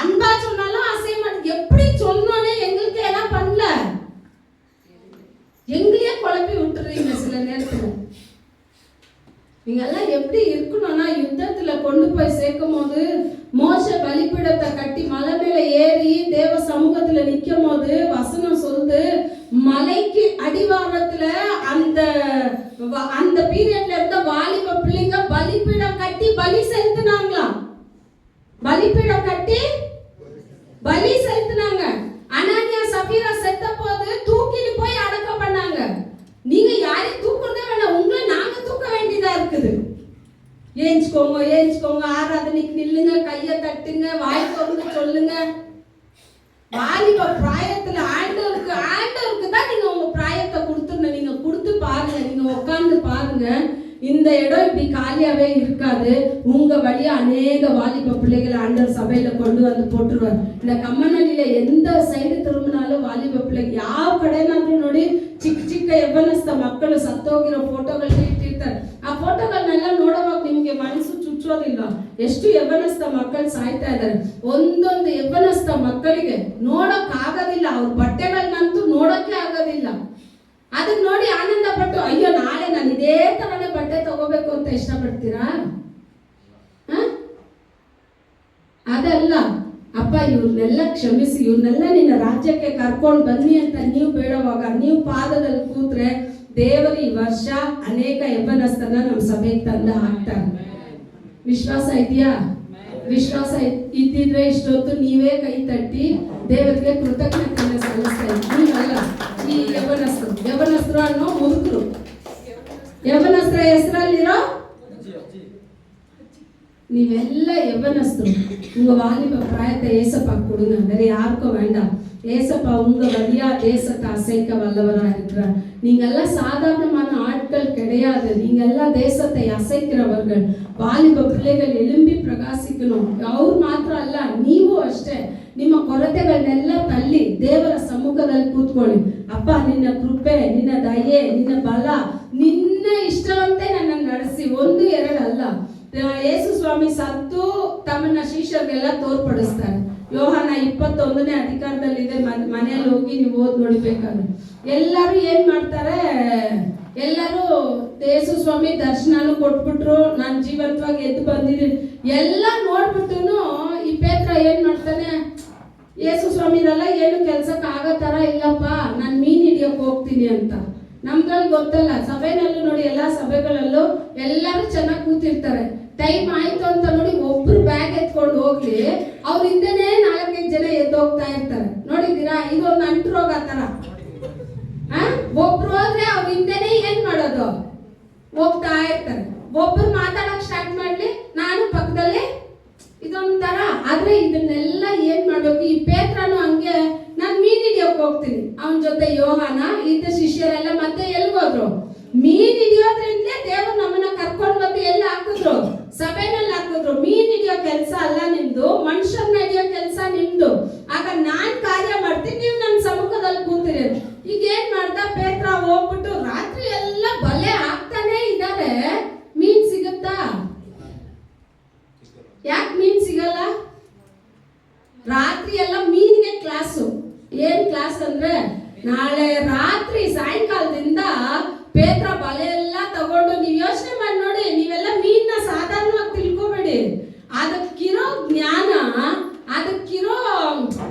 அன்பா சொன்னாலும் அசைய மாட்டேன். எப்படி சொல்லணும்னே எங்களுக்கு எல்லாம் பண்ணல, எங்களையே குழப்பி விட்டுறீங்க சில நேரத்துல. நீங்க எல்லாம் எப்படி இருக்கணும்னா, யுத்தத்துல கொண்டு போய் சேர்க்கும் போது மோச பலிபீடத்தை கட்டி மலை மேல ஏறி தேவ சமூகத்துல நிக்கும் போது வசனம் சொல்லுது, மலைக்கு அடிவாரத்துல அந்த பீரியட்ல இருந்த வாலிப பிள்ளைங்க பலிபீடம் கட்டி பலி செலுத்தினாங்களாம். பலிபீடம் கட்டி பலி செலுத்தினாங்க. அனனியா சபீரா செத்த போது தூக்கிட்டு போய் அடக்கம் பண்ணாங்க. நீங்க யாரையும் தூக்குறதே வேண்டாம், உங்களை நாங்க தூக்க வேண்டியதா இருக்குது. ஏஞ்சுக்கோங்க ஏஞ்சுக்கோங்க, ஆராதனைக்கு நில்லுங்க, கையை தட்டுங்க, வாய் திறந்து சொல்லுங்க. வாலிப பிராயத்துல ஆண்டவருக்கு தான் நீங்க உங்க பிராயத்தை கொடுத்துருங்க. நீங்க கொடுத்து பாருங்க, நீங்க உட்கார்ந்து பாருங்க, இந்த இடம் இப்படி காலியாவே இருக்காது. உங்க வழியா அநேக வாலிப பிள்ளைகளை ஆண்டவர் சபையில கொண்டு வந்து போட்டுருவார். இந்த கம்மனடியில எந்த சைடு திரும்பினாலும் வாலிப பிள்ளைங்க ಯಾವ ಕಡೆನಾದ್ರೂ ನೋಡಿ ಚಿಕ್ಕ ಚಿಕ್ಕ ಯವ್ವನಸ್ಥ ಮಕ್ಕಳು ಸತ್ತೋಗಿರೋ ಫೋಟೋಗಳನ್ನ ಇಟ್ಟಿರ್ತಾರೆ. ಆ ಫೋಟೋಗಳನ್ನೆಲ್ಲ ನೋಡುವಾಗ ನಿಮ್ಗೆ ಮನಸ್ಸು ಚುಚ್ಚೋದಿಲ್ಲ, ಎಷ್ಟು ಯವ್ವನಸ್ಥ ಮಕ್ಕಳು ಸಾಯ್ತಾ ಇದ್ದಾರೆ. ಒಂದೊಂದು ಯವ್ವನಸ್ಥ ಮಕ್ಕಳಿಗೆ ನೋಡಕ್ ಆಗೋದಿಲ್ಲ, ಅವ್ರ ಬಟ್ಟೆಗಳನ್ನಂತೂ ನೋಡಕ್ಕೆ ಆಗೋದಿಲ್ಲ. ಅದನ್ನ ನೋಡಿ ಆನಂದ ಪಟ್ಟು, ಅಯ್ಯೋ ನಾಳೆ ನಾನು ಇದೇ ತರನೇ ಬಟ್ಟೆ ತಗೋಬೇಕು ಅಂತ ಇಷ್ಟಪಡ್ತೀರಾ? ಅದಲ್ಲ. ಅಪ್ಪ ಇವ್ರನ್ನೆಲ್ಲ ಕ್ಷಮಿಸಿ, ಇವ್ರನ್ನೆಲ್ಲ ನಿನ್ನ ರಾಜ್ಯಕ್ಕೆ ಕರ್ಕೊಂಡು ಬನ್ನಿ ಅಂತ ನೀವು ಬೇಡವಾಗ ನೀವು ಪಾದದಲ್ಲಿ ಕೂತ್ರೆ ದೇವರು ಈ ವರ್ಷ ಅನೇಕ ಯವ್ವನಸ್ಥನ ನಮ್ಮ ಸಭೆಗೆ ತಂದು ಹಾಕ್ತಾರೆ. ವಿಶ್ವಾಸ ಇದೆಯಾ? ವಿಶ್ವಾಸ ಇದ್ದಿದ್ರೆ ಇಷ್ಟೊತ್ತು ನೀವೇ ಕೈ ತಟ್ಟಿ ದೇವರಿಗೆ ಕೃತಜ್ಞತೆಯನ್ನು ಸಲ್ಲಿಸ್ತಾ ಇದ್ರಿ. ನೀವಲ್ಲ, ಈ ಯವನಸ್ಥರು ಅನ್ನೋ ಮುದುಕರು, ಯವನಸ್ತ್ರ ಹೆಸರಲ್ಲಿರೋ நீவெல்ல யவனஸ்தரு உங்க வாலிப பிராயத்தை ஏசப்பா கொடுங்க, வேற யாருக்கும் வேண்டாம். ஏசப்பா உங்க வழியா தேசத்தை அசைக்க வல்லவரா இருக்கிறார். நீங்க எல்லாம் சாதாரணமான ஆட்கள் கிடையாது, நீங்க எல்லாம் தேசத்தை அசைக்கிறவர்கள். ವಾಲಿಬ பிள்ளைகள் எழும்பி ಪ್ರಕಾಶಿಸணும். ಅವ್ರು ಮಾತ್ರ ಅಲ್ಲ, ನೀವು ಅಷ್ಟೇ. ನಿಮ್ಮ ಕೊರತೆಗಳನ್ನೆಲ್ಲ ತಳ್ಳಿ ದೇವರ ಸಮ್ಮುಖದಲ್ಲಿ ಕೂತ್ಕೊಳ್ಳಿ. ಅಪ್ಪ, ನಿನ್ನ ಕೃಪೆ, ನಿನ್ನ ದಯೆ, ನಿನ್ನ ಬಲ, ನಿನ್ನ ಇಷ್ಟವಂತೆ ನನ್ನನ್ನು ನಡೆಸಿ. ಒಂದು ಎರಡು ಅಲ್ಲ, ಯೇಸು ಸ್ವಾಮಿ ಸತ್ತು ತಮ್ಮನ್ನ ಶಿಷ್ಯರಿಗೆಲ್ಲ ತೋರ್ಪಡಿಸ್ತಾರೆ. ಯೋಹಾನ 21ನೇ ಅಧಿಕಾರದಲ್ಲಿದೆ, ಮನೆಯಲ್ಲಿ ಹೋಗಿ ನೀವು ಓದ್ ನೋಡ್ಬೇಕಾದ್ರೆ. ಎಲ್ಲರೂ ಏನ್ ಮಾಡ್ತಾರೆ, ಎಲ್ಲರೂ ಯೇಸು ಸ್ವಾಮಿ ದರ್ಶನನು ಕೊಟ್ಬಿಟ್ರು, ನಾನು ಜೀವಂತವಾಗಿ ಎದ್ದು ಬಂದಿದ್ದೀನಿ ಎಲ್ಲ ನೋಡ್ಬಿಟ್ಟು ಈ ಪೇತ್ರ ಏನ್ ಮಾಡ್ತಾನೆ, ಯೇಸು ಸ್ವಾಮಿದೆಲ್ಲ ಏನು ಕೆಲ್ಸಕ್ಕೆ ಆಗೋ ತರ ಇಲ್ಲಪ್ಪ, ನಾನು ಮೀನ್ ಹಿಡಿಯೋಕೆ ಹೋಗ್ತೀನಿ ಅಂತ. ನಮ್ದ್ರಲ್ಲಿ ಗೊತ್ತಲ್ಲ, ಸಭೆನಲ್ಲೂ ನೋಡಿ, ಎಲ್ಲಾ ಸಭೆಗಳಲ್ಲೂ ಎಲ್ಲರೂ ಚೆನ್ನಾಗಿ ಕೂತಿರ್ತಾರೆ. ಟೈಮ್ ಆಯ್ತು ಅಂತ ನೋಡಿ ಒಬ್ರು ಬ್ಯಾಗ್ ಎತ್ಕೊಂಡು ಹೋಗ್ಲಿ, ಅವ್ರ ಹಿಂದೆನೆ 4-5 ಜನ ಎದ್ದೋಗ್ತಾ ಇರ್ತಾರೆ. ನೋಡಿದ್ದೀರಾ? ಇದೊಂದು ಅಂಟ್ರೋಗ ತರ. ಒಬ್ರು ಹೋದ್ರೆ ಅವ್ರ ಹಿಂದೆನೆ ಏನ್ ಮಾಡೋದು, ಹೋಗ್ತಾ ಇರ್ತಾರೆ. ಒಬ್ರು ಮಾತಾಡಕ್ ಸ್ಟಾರ್ಟ್ ಮಾಡ್ಲಿ, ನಾನು ಪಕ್ಕದಲ್ಲಿ, ಇದೊಂಥರ. ಆದ್ರೆ ಇದನ್ನೆಲ್ಲ ಏನ್ ಮಾಡ್ಬೇಕು, ಈ ಪೇತ್ರನು ಹಂಗೆ, ನಾನ್ ಮೀನ್ ಹಿಡಿಯೋಕ್ ಹೋಗ್ತೀನಿ, ಅವನ ಜೊತೆ ಯೋಹಾನ ಇದ್ದ ಶಿಷ್ಯರೆಲ್ಲ ಮತ್ತೆ ಎಲ್ಗೋದ್ರು, ಮೀನ್ ಹಿಡಿಯೋದ್ರಿಂದ ದೇವರು ನಮ್ಮನ್ನ ಕರ್ಕೊಂಡು ಬಂದು ಎಲ್ಲ ಹಾಕಿದ್ರು, ಸಭೆನಲ್ಲಿ ಹಾಕಿದ್ರು. ಮೀನ್ ಹಿಡಿಯೋ ಕೆಲಸ ಅಲ್ಲ ನಿಮ್ದು, ಮನುಷ್ಯರನ್ನ ಹಿಡಿಯೋ ಕೆಲಸ ನಿಮ್ದು. ಆಗ ನಾನ್ ಕಾರ್ಯ ಮಾಡ್ತೀನಿ, ನೀವು ನನ್ನ ಸಮ್ಮುಖದಲ್ಲಿ ಕೂತಿರಿ. ಈಗ ಏನ್ ಮಾಡ್ತಾ ಪೇತ್ರ ಹೋಗ್ಬಿಟ್ಟು ರಾತ್ರಿ ಎಲ್ಲ ಬಲೆ ಹಾಕ್ತಾನೆ ಇದ್ದಾರೆ. ಮೀನ್ ಸಿಗುತ್ತಾ? ಯಾಕೆ ಮೀನ್ ಸಿಗಲ್ಲ? ರಾತ್ರಿ ಎಲ್ಲ ಮೀನ್ಗೆ ಕ್ಲಾಸು. ಏನ್ ಕ್ಲಾಸ್ ಅಂದ್ರೆ, ನಾಳೆ ರಾತ್ರಿ ಸಾಯಂಕಾಲದಿಂದ ಪೇತ್ರ ಬಲೆ ಎಲ್ಲ ತಗೊಂಡು, ನೀವು ಯೋಚನೆ ಮಾಡಿ ನೋಡಿ, ನೀವೆಲ್ಲ ಮೀನ್ನ ಸಾಧಾರಣವಾಗಿ ತಿಳ್ಕೊಬೇಡಿ. ಅದಕ್ಕಿರೋ ಜ್ಞಾನ, ಅದಕ್ಕಿರೋ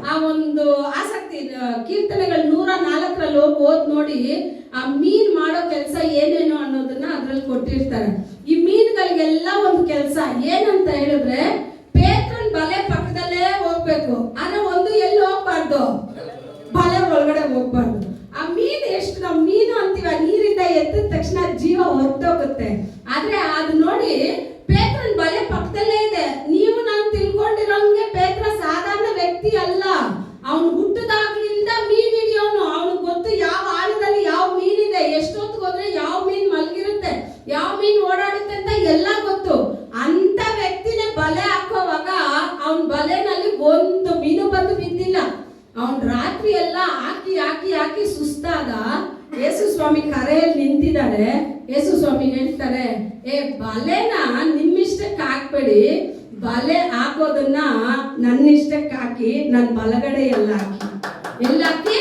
ಆ ಒಂದು ಆಸಕ್ತಿ. ಕೀರ್ತನೆಗಳು 104 ಹೋಗಿ ಓದ್ ನೋಡಿ, ಆ ಮೀನ್ ಮಾಡೋ ಕೆಲಸ ಏನೇನು ಅನ್ನೋದನ್ನ ಅದ್ರಲ್ಲಿ ಕೊಟ್ಟಿರ್ತಾರೆ. ಈ ಮೀನುಗಳಿಗೆಲ್ಲ ಒಂದು ಕೆಲಸ ಏನಂತ ಹೇಳಿದ್ರೆ, ಪೇತ್ರನ್ ಬಲೆ ಪಕ್ಕದಲ್ಲೇ ಹೋಗ್ಬೇಕು, ಆದ್ರೆ ಒಂದು ಎಲ್ಲಿ ಹೋಗ್ಬಾರ್ದು, ಬಲೆ ಒಳಗಡೆ ಹೋಗ್ಬಾರ್ದು. ಆ ಮೀನು ಎಷ್ಟು, ನಾವು ಮೀನು ಅಂತೀವ, ನೀರಿಂದ ಎದ್ದ ತಕ್ಷಣ ಜೀವ ಹೊರಟೋಗುತ್ತೆ. ಆದ್ರೆ ಅದು ನೋಡಿ, ಪೇತ್ರನ್ ಬಲೆ ಪಕ್ಕದಲ್ಲೇ ಇದೆ. ನೀವು ನಾನು ತಿಳ್ಕೊಂಡಿರೋಂಗೆ ಪೇತ್ರ ಸಾಧಾರಣ ವ್ಯಕ್ತಿ ಅಲ್ಲ. ಅವನು ಹುಟ್ಟದಾಗ್ಲಿಂದ ಮೀನ್ ಹಿಡಿಯೋನು. ಅವನಿಗೆ ಗೊತ್ತು ಯಾವ ಆಳದಲ್ಲಿ ಯಾವ ಮೀನಿದೆ, ಎಷ್ಟೊತ್ತಿಗೆ ಹೋದ್ರೆ ಯಾವ ಮೀನ್ ಮಲಗಿರುತ್ತೆ, ಯಾವ ಮೀನ್ ಓಡಾಡುತ್ತೆ ಅಂತ ಎಲ್ಲ ಗೊತ್ತು. ಅಂತ ವ್ಯಕ್ತಿನೇ ಬಲೆ ಹಾಕೋವಾಗ ಅವನ ಬಲೆನಲ್ಲಿ ಒಂದು ಮೀನು ಬಂದು ಬಿದ್ದಿಲ್ಲ. ಅವನ್ ರಾತ್ರಿ ಎಲ್ಲ ಹಾಕಿ ಹಾಕಿ ಹಾಕಿ ಸುಸ್ತಾದ ಯೇಸು ಸ್ವಾಮಿ ಕರೆಯಲ್ಲಿ ನಿಂತಿದ್ದಾರೆ. ಯೇಸು ಸ್ವಾಮಿ ಹೇಳ್ತಾರೆ, ಬಲೆನ ನಿಮ್ಮಿಷ್ಟಕ್ಕೆ ಹಾಕ್ಬೇಡಿ, ಬಲೆ ಹಾಕೋದನ್ನ ನನ್ನಿಷ್ಟಕ್ಕೆ ಹಾಕಿ, ನನ್ನ ಬಲಗಡೆ ಎಲ್ಲ ಹಾಕಿ. ಎಲ್ಲ ಹಾಕಿ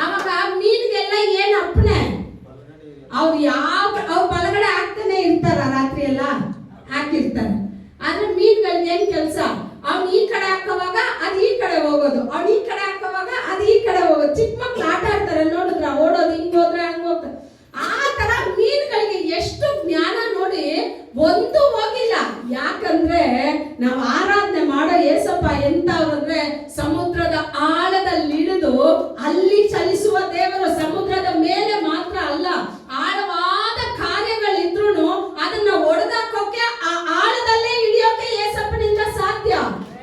ಅವಾಗ ಮೀನ್ಗೆಲ್ಲ ಏನ್ ಅಪ್ಪಣೆ, ಅವ್ರು ಅವ್ರ ಬಲಗಡೆ ಹಾಕ್ತಾನೆ ಇರ್ತಾರ, ರಾತ್ರಿ ಎಲ್ಲ ಹಾಕಿರ್ತಾರೆ. ಆದ್ರೆ ಮೀನ್ಗಳಿಗೆ ಏನ್ ಕೆಲಸ, ಅವ್ನು ಈ ಕಡೆ ಹಾಕೋವಾಗ ಅದು ಈ ಕಡೆ ಹೋಗೋದು, ಅವ್ನು ಈ ಕಡೆ ಹಾಕೋವಾಗ ಅದು ಈ ಕಡೆ ಹೋಗೋದು. ಚಿಕ್ಕ ಮಕ್ಳು ಆಟ ಆಡ್ತಾರೆ ನೋಡಿದ್ರ, ಓಡೋದು, ಹಿಂಗ್ ಹೋದ್ರೆ ಹಂಗ ಹೋಗ್ತಾರೆ. ಆ ತರ ಮೀನುಗಳಿಗೆ ಎಷ್ಟು ಜ್ಞಾನ ನೋಡಿ, ಒಂದು ಹೋಗಿಲ್ಲ. ಯಾಕಂದ್ರೆ ನಾವು ಆರಾಧನೆ ಮಾಡೋ ಏಸಪ್ಪ ಎಂತವ್ರಂದ್ರೆ, ಸಮುದ್ರದ ಆಳದಲ್ಲಿ ಇಳಿದು ಅಲ್ಲಿ ಚಲಿಸುವ ದೇವರು. ಸಮುದ್ರದ ಮೇಲೆ ಮಾತ್ರ ಅಲ್ಲ, ಆಳವಾದ ಕಾರ್ಯಗಳಿದ್ರು ಅದನ್ನ ಒಡೆದಾಕೋಕೆ, ಆ ಆಳದಲ್ಲೇ ಇಳಿಯೋಕೆ ಏಸಪ್ಪನಿಂದ ಸಾಧ್ಯ.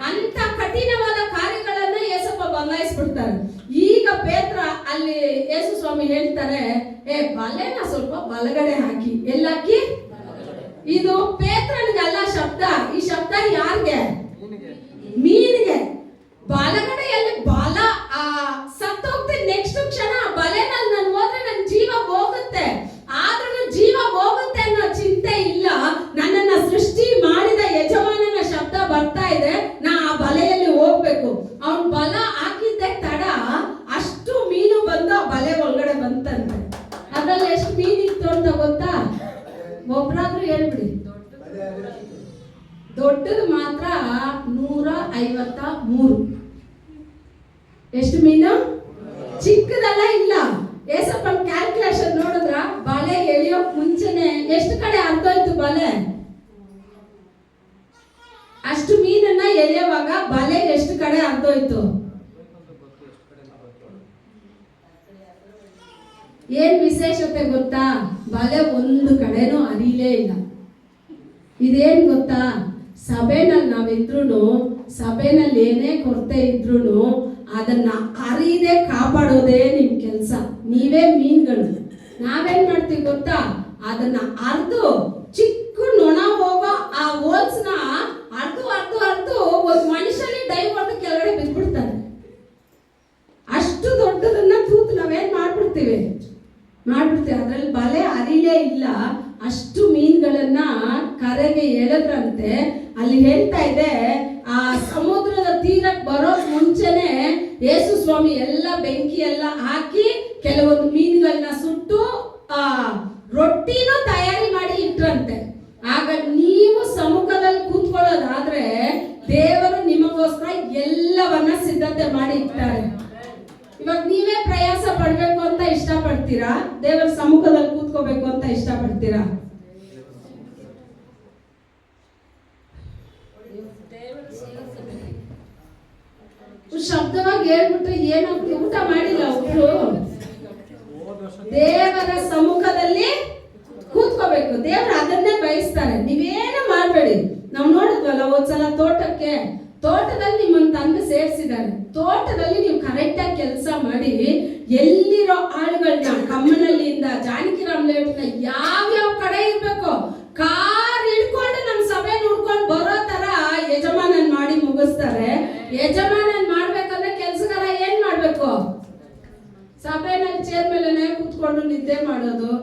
ಅಂತ ಕಠಿಣವಾದ ಕಾರ್ಯಗಳನ್ನ ಏಸಪ್ಪ ಬದಲಾಯಿಸ್ಬಿಡ್ತಾರೆ. ಈಗ ಪೇತ್ರ ಅಲ್ಲಿ ಯೇಸು ಸ್ವಾಮಿ ಹೇಳ್ತಾರೆ, ಬಲೆನ ಸ್ವಲ್ಪ ಬಲಗಡೆ ಹಾಕಿ. ಎಲ್ಲಾಕಿ? ಇದು ಪೇತ್ರನಿಗಲ್ಲ ಶಬ್ದ, ಈ ಶಬ್ದ ಯಾರಿಗೆ? ಮೀನಿಗೆ. ಬಲಗಡೆಯಲ್ಲಿ ಬಲ ಸತ್ತೋಗ್ತೀನಿ, ನೆಕ್ಸ್ಟ್ ಕ್ಷಣ ಬಲೆನಲ್ಲಿ ನಾನು ಹೋದ್ರೆ ನನ್ನ ಜೀವ ಹೋಗುತ್ತೆ. ಆದ್ರೂ ಜೀವ ಹೋಗುತ್ತೆ ಅನ್ನೋ ಚಿಂತೆ ಇಲ್ಲ. ನನ್ನನ್ನ ಸೃಷ್ಟಿ ಮಾಡಿದ ಯಜಮಾನನ ಶಬ್ದ ಬರ್ತಾ ಇದೆ, ನಾ ಆ ಬಲೆಯಲ್ಲಿ ಹೋಗ್ಬೇಕು. ಅವನ್ ಬಲ ಹಾಕಿದ್ದೆ ತಡ, ಅಷ್ಟು ಮೀನು ಬಂದು ಆ ಬಲೆ ಒಳಗಡೆ ಬಂತಂತೆ. ಅದ್ರಲ್ಲಿ ಎಷ್ಟು ಮೀನಿತ್ತು ಅಂತ ಗೊತ್ತಾ? ಒಬ್ರಾದ್ರೂ ಹೇಳ್ಬಿಡಿ. ದೊಡ್ಡದು ಮಾತ್ರ 153. ಎಷ್ಟು ಮೀನು? ಚಿಕ್ಕದೆಲ್ಲ ಇಲ್ಲ. ಏಸಪ್ಪನ ಕ್ಯಾಲ್ಕುಲೇಷನ್ ನೋಡಿದ್ರ, ಬಲೆ ಎಳಿಯೋಕ್ ಮುಂಚೆನೆ ಎಷ್ಟು ಕಡೆ ಅರ್ಧೋಯ್ತು ಬಲೆ. ಅಷ್ಟು ಎಳೆಯುವಾಗ ಬಲೆ ಎಷ್ಟು ಕಡೆ ಹರಿದೋಯ್ತು? ಏನ್ ವಿಶೇಷತೆ ಗೊತ್ತಾ? ಬಲೆ ಒಂದು ಕಡೆನೂ ಹರಿಲೇ ಇಲ್ಲ. ಇದೇನ್ ಗೊತ್ತಾ? ಸಭೆನಲ್ಲಿ ನಾವಿದ್ರು, ಸಭೆನಲ್ಲಿ ಏನೇ ಕೊರತೆ ಇದ್ರು ಅದನ್ನ ಹರಿದೇ ಕಾಪಾಡೋದೇ ನಿಮ್ ಕೆಲಸ. ನೀವೇ ಮೀನ್ಗಳು. ನಾವೇನ್ ಮಾಡ್ತೀವಿ ಗೊತ್ತಾ? ಅದನ್ನ ಹರಿದು ಚಿಕ್ಕ ನೊಣ ಹೋಗೋ ಆ ಹೋಲ್ಸ್ನ ಹರಿದು ಒಂದು ಮನುಷ್ಯನೇ ಡೈವ್ ಹೊಡೆದು ಕೆಳಗಡೆ ಬಿದ್ಬಿಡ್ತಾನೆ. ಅಷ್ಟು ದೊಡ್ಡದನ್ನ ತೂತು ನಾವೇನ್ ಮಾಡ್ಬಿಡ್ತೀವಿ. ಅದ್ರಲ್ಲಿ ಬಲೆ ಹರಿಲೇ ಇಲ್ಲ. ಅಷ್ಟು ಮೀನುಗಳನ್ನ ಕರೆಗೆ ಎಳೆದ್ರಂತೆ. ಅಲ್ಲಿ ಹೇಳ್ತಾ ಇದೆ, ಆ ಸಮುದ್ರದ ತೀರಕ್ಕೆ ಬರೋಕ್ ಮುಂಚೆನೆ ಯೇಸು ಸ್ವಾಮಿ ಎಲ್ಲ ಬೆಂಕಿ ಎಲ್ಲ ಹಾಕಿ ಕೆಲವೊಂದು ಮೀನುಗಳನ್ನ ಸುಟ್ಟು ರೊಟ್ಟಿನೂ ತಯಾರಿ ಮಾಡಿ ಇಟ್ರಂತೆ. ಆಗ ನೀವು ಸಮ್ಮುಖದಲ್ಲಿ ಕೂತ್ಕೊಳ್ಳೋದಾದ್ರೆ ದೇವರು ನಿಮಗೋಸ್ಕರ ಎಲ್ಲವನ್ನ ಸಿದ್ಧತೆ ಮಾಡಿ ಇರ್ತಾರೆ. ಇವಾಗ ನೀವೇ ಪ್ರಯಾಸ ಪಡ್ಬೇಕು ಅಂತ ಇಷ್ಟಪಡ್ತೀರಾ? ದೇವರ ಸಮ್ಮುಖದಲ್ಲಿ ಕೂತ್ಕೋಬೇಕು ಅಂತ ಇಷ್ಟಪಡ್ತೀರಾ? ಶಬ್ದವಾಗಿ ಹೇಳ್ಬಿಟ್ರೆ ಏನೋ ಊಟ ಮಾಡಿಲ್ಲ ಒಬ್ರು. ದೇವರ ಸಮ್ಮುಖದಲ್ಲಿ ಕೂತ್ಕೋಬೇಕು. ದೇವರು ಅದನ್ನೇ ಬಯಸ್ತಾರೆ. ನೀವೇನು ಮಾಡಬೇಡಿ. ನಾವು ನೋಡಿದ್ವಲ್ಲ ಒಂದ್ಸಲ ತೋಟದಲ್ಲಿ ನಿಮ್ಮನ್ನ ತಂದು ಸೇರಿಸಿದ್ದಾರೆ. ತೋಟದಲ್ಲಿ ನೀವು ಕರೆಕ್ಟ್ ಆಗಿ ಕೆಲಸ ಮಾಡಿ ಎಲ್ಲಿರೋ ಆಳುಗಳನ್ನ ಕಮ್ಮನಲ್ಲಿಂದ ಜಾನಕಿರಾಮ್ ಲೇಔಟ್ನ ಯಾವ್ಯಾವ ಕಡೆ ಇರ್ಬೇಕು ಕಾರ್ ಹಿಡ್ಕೊಂಡು ನಮ್ಮ ಸಭೆ ನೋಡ್ಕೊಂಡು ಬರೋ ತರ ಯಜಮಾನನ್ ಮಾಡಿ ಮುಗಿಸ್ತಾರೆ. ಯಜಮಾನನ್ ಮಾಡ್ಬೇಕಂದ್ರೆ ಕೆಲ್ಸಗಾರ ಏನ್ ಮಾಡ್ಬೇಕು? ಸಭೆನಲ್ಲಿ ಚೇರ್ ಮೇಲೆ ಕೂತ್ಕೊಂಡು ನಿದ್ದೆ ಮಾಡೋದು,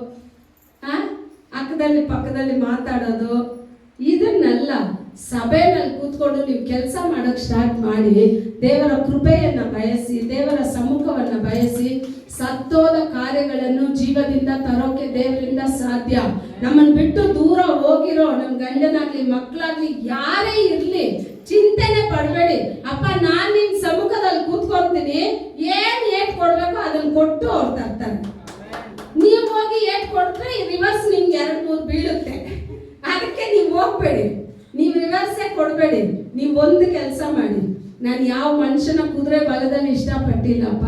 ಪಕ್ಕದಲ್ಲಿ ಮಾತಾಡೋದು, ಇದನ್ನೆಲ್ಲ ಸಭೆನಲ್ಲಿ ಕೂತ್ಕೊಂಡು ನೀವು ಕೆಲಸ ಮಾಡೋಕೆ ಸ್ಟಾರ್ಟ್ ಮಾಡಿ ದೇವರ ಕೃಪೆಯನ್ನ ಬಯಸಿ, ದೇವರ ಸಮ್ಮುಖವನ್ನ ಬಯಸಿ, ಸತ್ತೋದ ಕಾರ್ಯಗಳನ್ನು ಜೀವದಿಂದ ತರೋಕೆ ದೇವರಿಂದ ಸಾಧ್ಯ. ನಮ್ಮನ್ನು ಬಿಟ್ಟು ದೂರ ಹೋಗಿರೋ ನಮ್ಮ ಗಂಡನಾಗ್ಲಿ ಮಕ್ಕಳಾಗ್ಲಿ ಯಾರೇ ಇರ್ಲಿ ಚಿಂತೆನೆ ಪಡಬೇಡಿ. ಅಪ್ಪ ನಾನ್ ನಿನ್ ಸಮ್ಮುಖದಲ್ಲಿ ಕೂತ್ಕೊಂತೀನಿ, ಏಟ್ ಕೊಡ್ಬೇಕು ಅದನ್ನ ಕೊಟ್ಟು ಅವ್ರು ತರ್ತಾರೆ. ನೀವು ಹೋಗಿ ಏಟ್ ಕೊಟ್ರೆ ರಿವರ್ಸ್ ನಿಮ್ಗೆ 2-3 ಬೀಳುತ್ತೆ. ಅದಕ್ಕೆ ನೀವು ಹೋಗ್ಬೇಡಿ, ನೀವು ರಿವರ್ಸೇ ಕೊಡಬೇಡಿ. ನೀವು ಒಂದು ಕೆಲಸ ಮಾಡಿ, ನಾನು ಯಾವ ಮನುಷ್ಯನ ಕುದುರೆ ಬಲದಲ್ಲಿ ಇಷ್ಟಪಟ್ಟಿಲ್ಲಪ್ಪ,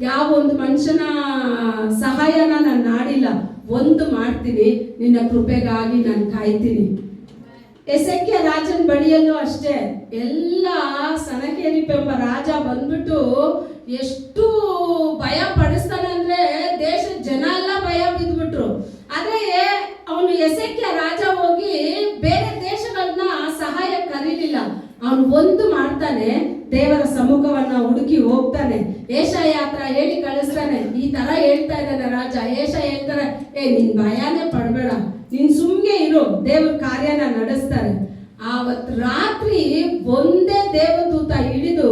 ಯಾವ ಒಂದು ಮನುಷ್ಯನ ಸಹಾಯನ ನಾನು ನಾಡಿಲ್ಲ. ಒಂದು ಮಾಡ್ತೀನಿ, ನಿನ್ನ ಕೃಪೆಗಾಗಿ ನಾನು ಕಾಯ್ತೀನಿ. ಎಸೆಕ್ಯ ರಾಜನ ಬಳಿಯಲ್ಲೂ ಅಷ್ಟೇ, ಎಲ್ಲ ಸನಕೇರಿಪ್ ಎಂಬ ರಾಜ ಬಂದ್ಬಿಟ್ಟು ಎಷ್ಟು ಭಯ ಪಡಿಸ್ತಾನೆ ಅಂದ್ರೆ ದೇಶದ ಜನ ಎಲ್ಲ ಭಯ ಬಿದ್ಬಿಟ್ರು. ಆದ್ರೆ ಅವನು ಎಸೆಕ್ಯ ರಾಜ ಹೋಗಿ ಬೇರೆ ದೇಶಗಳನ್ನ ಸಹಾಯ ಕರೀಲಿಲ್ಲ. ಅವನು ಒಂದು ಮಾಡ್ತಾನೆ, ದೇವರ ಸಮ್ಮುಖವನ್ನ ಹುಡುಕಿ ಹೋಗ್ತಾನೆ. ಏಷಾಯ ಹತ್ರ ಹೇಳಿ ಕಳಿಸ್ತಾನೆ, ಈ ತರ ಹೇಳ್ತಾ ಇದ್ದಾನೆ ರಾಜ. ಏಷಾಯ ಹೇಳ್ತಾರೆ, ನಿನ್ ಭಯನೇ ಪಡ್ಬೇಡ, ನೀನ್ ಸುಮ್ಗೆ ಇರು, ದೇವ್ರ ಕಾರ್ಯನ ನಡೆಸ್ತಾರೆ. ಆವತ್ ರಾತ್ರಿ ಒಂದೇ ದೇವದೂತ ಹಿಡಿದು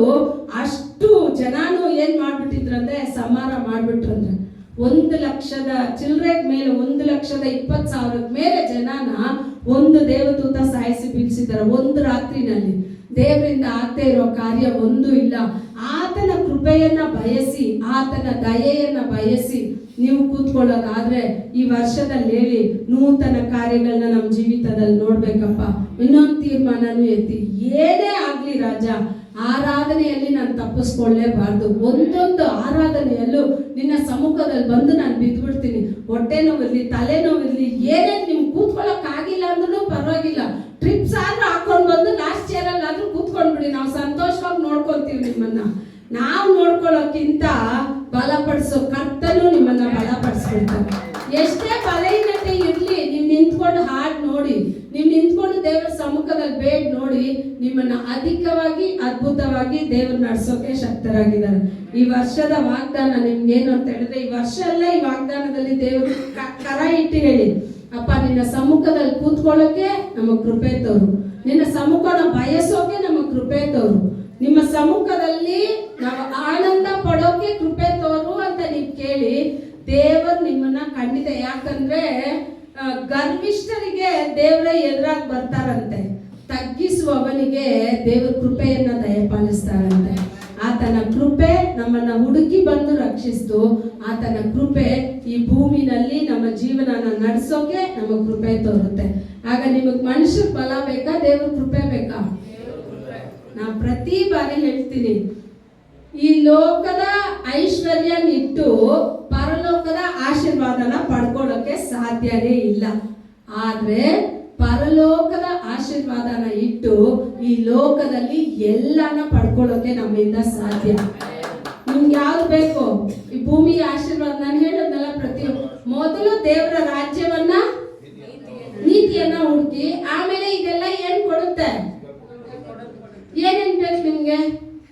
ಅಷ್ಟು ಜನನು ಏನ್ ಮಾಡ್ಬಿಟ್ಟಿದ್ರಂದ್ರೆ ಸಂಹಾರ ಮಾಡ್ಬಿಟ್ರಂದ್ರೆ 1,00,000 ಚಿಲ್ರೆಗ್ ಮೇಲೆ 1,20,000 ಮೇಲೆ ಜನನ ಒಂದು ದೇವದೂತ ಸಾಯಿಸಿ ಬೀಳಿಸಿದ್ದಾರೆ ಒಂದು ರಾತ್ರಿನಲ್ಲಿ. ದೇವರಿಂದ ಆಗದೆ ಇರೋ ಕಾರ್ಯ ಒಂದು ಇಲ್ಲ. ಆತನ ಕೃಪೆಯನ್ನ ಬಯಸಿ, ಆತನ ದಯೆಯನ್ನ ಬಯಸಿ ನೀವು ಕೂತ್ಕೊಳ್ಳೋದಾದ್ರೆ ಈ ವರ್ಷದಲ್ಲಿ ಹೇಳಿ, ನೂತನ ಕಾರ್ಯಗಳನ್ನ ನಮ್ಮ ಜೀವಿತದಲ್ಲಿ ನೋಡ್ಬೇಕಪ್ಪ. ಇನ್ನೊಂದು ತೀರ್ಮಾನನೂ ಎತ್ತಿ, ಏನೇ ಆಗ್ಲಿ ರಾಜ, ಆರಾಧನೆಯಲ್ಲಿ ನಾನು ತಪ್ಪಿಸ್ಕೊಳ್ಳೇಬಾರ್ದು. ಒಂದೊಂದು ಆರಾಧನೆಯಲ್ಲೂ ನಿನ್ನ ಸಮ್ಮುಖದಲ್ಲಿ ಬಂದು ನಾನು ಬಿದ್ದುಬಿಡ್ತೀನಿ. ಹೊಟ್ಟೆ ನೋವಿರ್ಲಿ, ತಲೆನೋವಿರ್ಲಿ, ಏನೇನು ನಿಮ್ಗೆ ಕೂತ್ಕೊಳ್ಳೋಕೆ ಆಗಿಲ್ಲ ಅಂದ್ರೂ ಪರವಾಗಿಲ್ಲ, ಟ್ರಿಪ್ಸ್ ಆದ್ರೂ ಹಾಕೊಂಡು ಬಂದು ಲಾಸ್ಟ್ ಚೇರಲ್ಲಿ ಆದ್ರೂ ಕೂತ್ಕೊಂಡ್ಬಿಡಿ, ನಾವು ಸಂತೋಷವಾಗಿ ನೋಡ್ಕೊಂತೀವಿ ನಿಮ್ಮನ್ನ. ನಾವು ನೋಡ್ಕೊಳ್ಳೋಕ್ಕಿಂತ ಬಲಪಡಿಸೋ ಕರ್ತನು ನಿಮ್ಮನ್ನ ಬಲಪಡಿಸ್ಬಿಡ್ತಾರೆ. ಎಷ್ಟೇ ಬಲಹೀನತೆ ಇರ್ಲಿ, ನೀವು ನಿಂತ್ಕೊಂಡು ಹಾಡು ನೋಡಿ, ನೀವು ನಿಂತ್ಕೊಂಡು ದೇವರ ಸಮ್ಮುಖದಲ್ಲಿ ಬೇಡ ನೋಡಿ, ನಿಮ್ಮನ್ನ ಅಧಿಕವಾಗಿ ಅದ್ಭುತವಾಗಿ ದೇವರು ನಡೆಸೋಕೆ ಶಕ್ತರಾಗಿದ್ದಾರೆ. ಈ ವರ್ಷದ ವಾಗ್ದಾನ ನಿಮ್ಗೇನು ಅಂತ ಹೇಳಿದ್ರೆ, ಈ ವರ್ಷ ಎಲ್ಲ ಈ ವಾಗ್ದಾನದಲ್ಲಿ ದೇವರು ಕರ ಇಟ್ಟು ಹೇಳಿ, ಅಪ್ಪ ನಿನ್ನ ಸಮ್ಮುಖದಲ್ಲಿ ಕೂತ್ಕೊಳ್ಳೋಕೆ ನಮ್ಮ ಕೃಪೆ ತೋರು, ನಿನ್ನ ಸಮ್ಮುಖನ ಬಯಸೋಕೆ ನಮ್ಮ ಕೃಪೆ ತೋರು, ನಿಮ್ಮ ಸಮ್ಮುಖದಲ್ಲಿ ನಾವು ಆನಂದ ಪಡೋಕೆ ಕೃಪೆ ತೋರು ಅಂತ ನೀವು ಕೇಳಿ ದೇವರು ನಿಮ್ಮನ್ನ ಖಂಡಿತ. ಯಾಕಂದ್ರೆ ಗರ್ವಿಷ್ಠರಿಗೆ ದೇವರೇ ಎದುರಾಗಿ ಬರ್ತಾರಂತೆ, ತಗ್ಗಿಸುವವನಿಗೆ ದೇವರ ಕೃಪೆಯನ್ನ ದಯಪಾಲಿಸ್ತಾರಂತೆ. ಆತನ ಕೃಪೆ ನಮ್ಮನ್ನ ಹುಡುಕಿ ಬಂದು ರಕ್ಷಿಸ್ತು. ಆತನ ಕೃಪೆ ಈ ಭೂಮಿನಲ್ಲಿ ನಮ್ಮ ಜೀವನನ ನಡೆಸೋಕೆ ನಮ್ಮ ಕೃಪೆ ತೋರುತ್ತೆ. ಆಗ ನಿಮಗೆ ಮನುಷ್ಯ ಬಲ ಬೇಕಾ, ದೇವ್ರ ಕೃಪೆ ಬೇಕಾ? ನಾ ಪ್ರತಿ ಬಾರಿ ಹೇಳ್ತೀನಿ, ಈ ಲೋಕದ ಐಶ್ವರ್ಯನಿಟ್ಟು ಪರಲೋಕದ ಆಶೀರ್ವಾದನ ಪಡ್ಕೊಳ್ಳೋಕೆ ಸಾಧ್ಯನೇ ಇಲ್ಲ. ಆದ್ರೆ ಪರಲೋಕದ ಆಶೀರ್ವಾದನ ಇಟ್ಟು ಈ ಲೋಕದಲ್ಲಿ ಎಲ್ಲಾನ ಪಡ್ಕೊಳ್ಳೋಕೆ ನಮ್ಮಿಂದ ಸಾಧ್ಯ. ನಿಮ್ಗೆ ಯಾವ್ದು ಬೇಕು? ಈ ಭೂಮಿಯ ಆಶೀರ್ವಾದ ನಾನು ಹೇಳೋದಲ್ಲ, ಮೊದಲು ದೇವರ ರಾಜ್ಯವನ್ನ ನೀತಿಯನ್ನ ಹುಡುಕಿ, ಆಮೇಲೆ ಇದೆಲ್ಲ ಏನ್ ಕೊಡುತ್ತೆ? ಏನೇನ್ ಬೇಕು ನಿಮ್ಗೆ?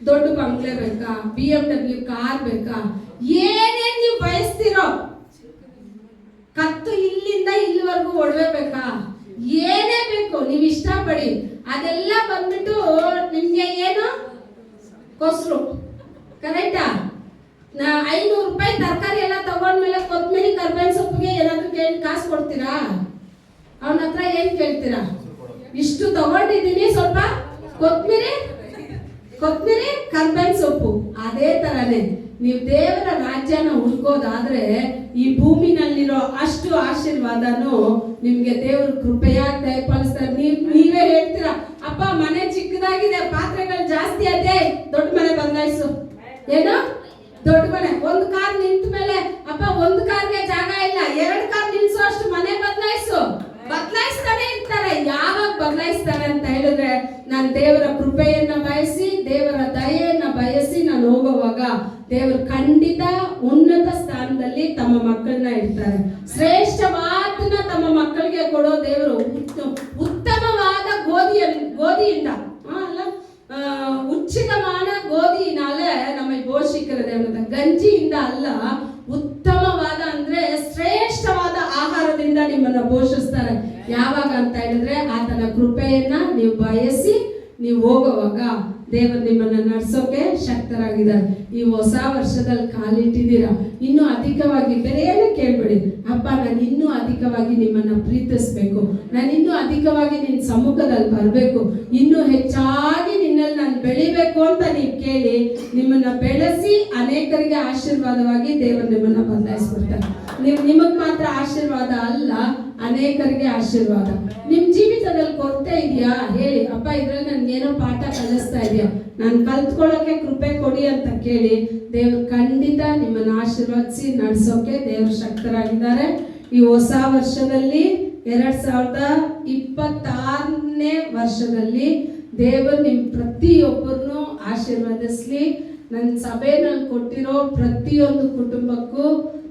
ದೊಡ್ಡ ಬಂಗ್ಲೆ ಬೇಕಾ? BMW ಕಾರ್ ಬೇಕಾ? ಏನೇನ್ ನೀವು ಬಯಸ್ತಿರೋ, ಕತ್ತು ಇಲ್ಲಿಂದ ಇಲ್ಲಿವರೆಗೂ ಒಡವೆ ಬೇಕಾ? ಏನೇ ಬೇಕು ನೀವು ಇಷ್ಟಪಡಿ, ಅದೆಲ್ಲ ಬಂದ್ಬಿಟ್ಟು ನಿಮ್ಗೆ ಏನು ಕೊಸ್ರು. ಕರೆಕ್ಟಾ? 500 ರೂಪಾಯಿ ತರಕಾರಿ ಎಲ್ಲ ತಗೊಂಡ್ಮೇಲೆ ಕೊತ್ತಂಬರಿ ಕರ್ಬೇವಿನ ಸೊಪ್ಪಿಗೆ ಏನಾದ್ರು ಕೇಳಿ ಕಾಸು ಕೊಡ್ತೀರಾ? ಅವನ ಹತ್ರ ಏನ್ ಕೇಳ್ತೀರಾ? ಇಷ್ಟು ತಗೊಂಡಿದ್ದೀನಿ, ಸ್ವಲ್ಪ ಕೊತ್ತಂಬರಿ ಕರ್ಬೇವಿನ ಸೊಪ್ಪು. ಅದೇ ತರನೇ ನೀವು ದೇವರ ರಾಜ್ಯನ ಹುಡ್ಕೋದಾದ್ರೆ ಈ ಭೂಮಿನಲ್ಲಿರೋ ಅಷ್ಟು ಆಶೀರ್ವಾದನು ನಿಮ್ಗೆ ದೇವರು ಕೃಪೆಯಾಗಿ ದಯಪಾಲಿಸ್ತಾರೆ. ನೀವೇ ಹೇಳ್ತೀರಾ, ಅಪ್ಪ ಮನೆ ಚಿಕ್ಕದಾಗಿದೆ, ಪಾತ್ರೆಗಳು ಜಾಸ್ತಿ ಅದೇ, ದೊಡ್ಡ ಮನೆ ಬದಲಾಯಿಸು. ಏನು ದೊಡ್ಡ ಮನೆ? ಒಂದು ಕಾರ್ ನಿಂತ ಮೇಲೆ ಅಪ್ಪ ಒಂದು ಕಾರ್ಗೆ ಜಾಗ ಇಲ್ಲ, 2 ಕಾರ್ ನಿಲ್ಸೋ ಅಷ್ಟು ಮನೆ ಬದಲಾಯಿಸ್ತಾನೆ ಇರ್ತಾರೆ. ಯಾವಾಗ ಬದಲಾಯಿಸ್ತಾರೆ ಅಂತ ಹೇಳಿದ್ರೆ, ನಾನು ದೇವರ ಕೃಪೆಯನ್ನ ಬಯಸಿ, ದೇವರ ದಯೆಯನ್ನ ಬಯಸಿ ನಾನು ಹೋಗುವಾಗ ದೇವರು ಖಂಡಿತ ಉನ್ನತ ಸ್ಥಾನದಲ್ಲಿ ತಮ್ಮ ಮಕ್ಕಳನ್ನ ಇಡ್ತಾರೆ. ಶ್ರೇಷ್ಠವಾದನ್ನ ತಮ್ಮ ಮಕ್ಕಳಿಗೆ ಕೊಡೋ ದೇವರು ಉತ್ತಮವಾದ ಗೋಧಿಯಿಂದ ಅಲ್ಲ, ಉಚ್ಚಿತமான ಗೋಧಿயினால நம்மை போஷிக்கிறது ಅನ್ನೋದು, ಗಂಜಿಯಿಂದ ಅಲ್ಲ, ಉತ್ತಮವಾದ ಅಂದ್ರೆ ಶ್ರೇಷ್ಠವಾದ ಆಹಾರದಿಂದ ನಿಮ್ಮನ್ನ ಪೋಷಿಸ್ತಾರೆ. ಯಾವಾಗ ಅಂತ ಹೇಳಿದ್ರೆ ಆತನ ಕೃಪೆಯನ್ನ ನೀವು ಬಯಸಿ ನೀವು ಹೋಗುವಾಗ ದೇವರು ನಿಮ್ಮನ್ನ ನಡೆಸೋಕೆ ಶಕ್ತರಾಗಿದ್ದಾರೆ. ಈ ಹೊಸ ವರ್ಷದಲ್ಲಿ ಕಾಲಿಟ್ಟಿದ್ದೀರಾ, ಇನ್ನೂ ಅಧಿಕವಾಗಿ ಬೇರೆ ಏನು ಕೇಳ್ಬೇಡಿ. ಅಪ್ಪ ನಾನು ಇನ್ನೂ ಅಧಿಕವಾಗಿ ನಿಮ್ಮನ್ನ ಪ್ರೀತಿಸ್ಬೇಕು, ನಾನು ಇನ್ನೂ ಅಧಿಕವಾಗಿ ನಿನ್ನ ಸಮ್ಮುಖದಲ್ಲಿ ಬರಬೇಕು, ಇನ್ನೂ ಹೆಚ್ಚಾಗಿ ನಿನ್ನಲ್ಲಿ ನಾನು ಬೆಳಿಬೇಕು ಅಂತ ನೀವು ಕೇಳಿ ನಿಮ್ಮನ್ನ ಬೆಳೆಸಿ ಅನೇಕರಿಗೆ ಆಶೀರ್ವಾದವಾಗಿ ದೇವರು ನಿಮ್ಮನ್ನ ಬದಲಾಯಿಸ್ಬಿಡ್ತಾರೆ. ನಿಮಗ್ ಮಾತ್ರ ಆಶೀರ್ವಾದ ಅಲ್ಲ, ಅನೇಕರಿಗೆ ಆಶೀರ್ವಾದ. ನಿಮ್ ಜೀವಿತದಲ್ಲಿ ಕೊರತೆ ಇದೆಯಾ? ಹೇಳಿ, ಅಪ್ಪ ಇದ್ರಲ್ಲಿ ನನ್ಗೇನೋ ಪಾಠ ಕಲಿಸ್ತಾ ಇದೆಯಾ, ನಾನು ಕಲ್ತ್ಕೊಳ್ಳೋಕೆ ಕೃಪೆ ಕೊಡಿ ಅಂತ ಕೇಳಿ ದೇವ್ರು ಖಂಡಿತ ನಿಮ್ಮನ್ನ ಆಶೀರ್ವದಿಸಿ ನಡೆಸೋಕೆ ದೇವರು ಶಕ್ತರಾಗಿದ್ದಾರೆ. ಈ ಹೊಸ ವರ್ಷದಲ್ಲಿ 2026ನೇ ವರ್ಷದಲ್ಲಿ ದೇವರು ನಿಮ್ ಪ್ರತಿಯೊಬ್ಬರನ್ನು ಆಶೀರ್ವದಿಸ್ಲಿ. ನನ್ನ ಸಭೆನಲ್ಲಿ ಕೊಟ್ಟಿರೋ ಪ್ರತಿಯೊಂದು ಕುಟುಂಬಕ್ಕೂ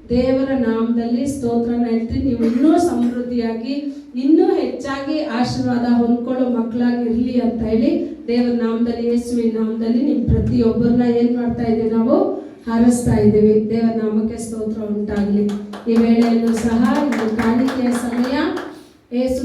ದೇವರ ನಾಮದಲ್ಲಿ ಸ್ತೋತ್ರನ ಹೇಳ್ತೀನಿ. ನೀವು ಇನ್ನೂ ಸಮೃದ್ಧಿಯಾಗಿ ಇನ್ನೂ ಹೆಚ್ಚಾಗಿ ಆಶೀರ್ವಾದ ಹೊಂದ್ಕೊಳ್ಳೋ ಮಕ್ಕಳಾಗಿರ್ಲಿ ಅಂತ ಹೇಳಿ ದೇವರ ನಾಮದಲ್ಲಿ, ಯೇಸುವಿನ ನಾಮದಲ್ಲಿ ನಿಮ್ ಪ್ರತಿಯೊಬ್ಬರನ್ನ ಏನ್ ಮಾಡ್ತಾ ಇದ್ದೀವಿ? ನಾವು ಹಾರಿಸ್ತಾ ಇದ್ದೀವಿ. ದೇವರ ನಾಮಕ್ಕೆ ಸ್ತೋತ್ರ ಉಂಟಾಗ್ಲಿ. ಈ ವೇಳೆಯಲ್ಲೂ ಸಹ ಇದು ಕಾಣಿಕೆಯ ಸಮಯ. ಯೇಸು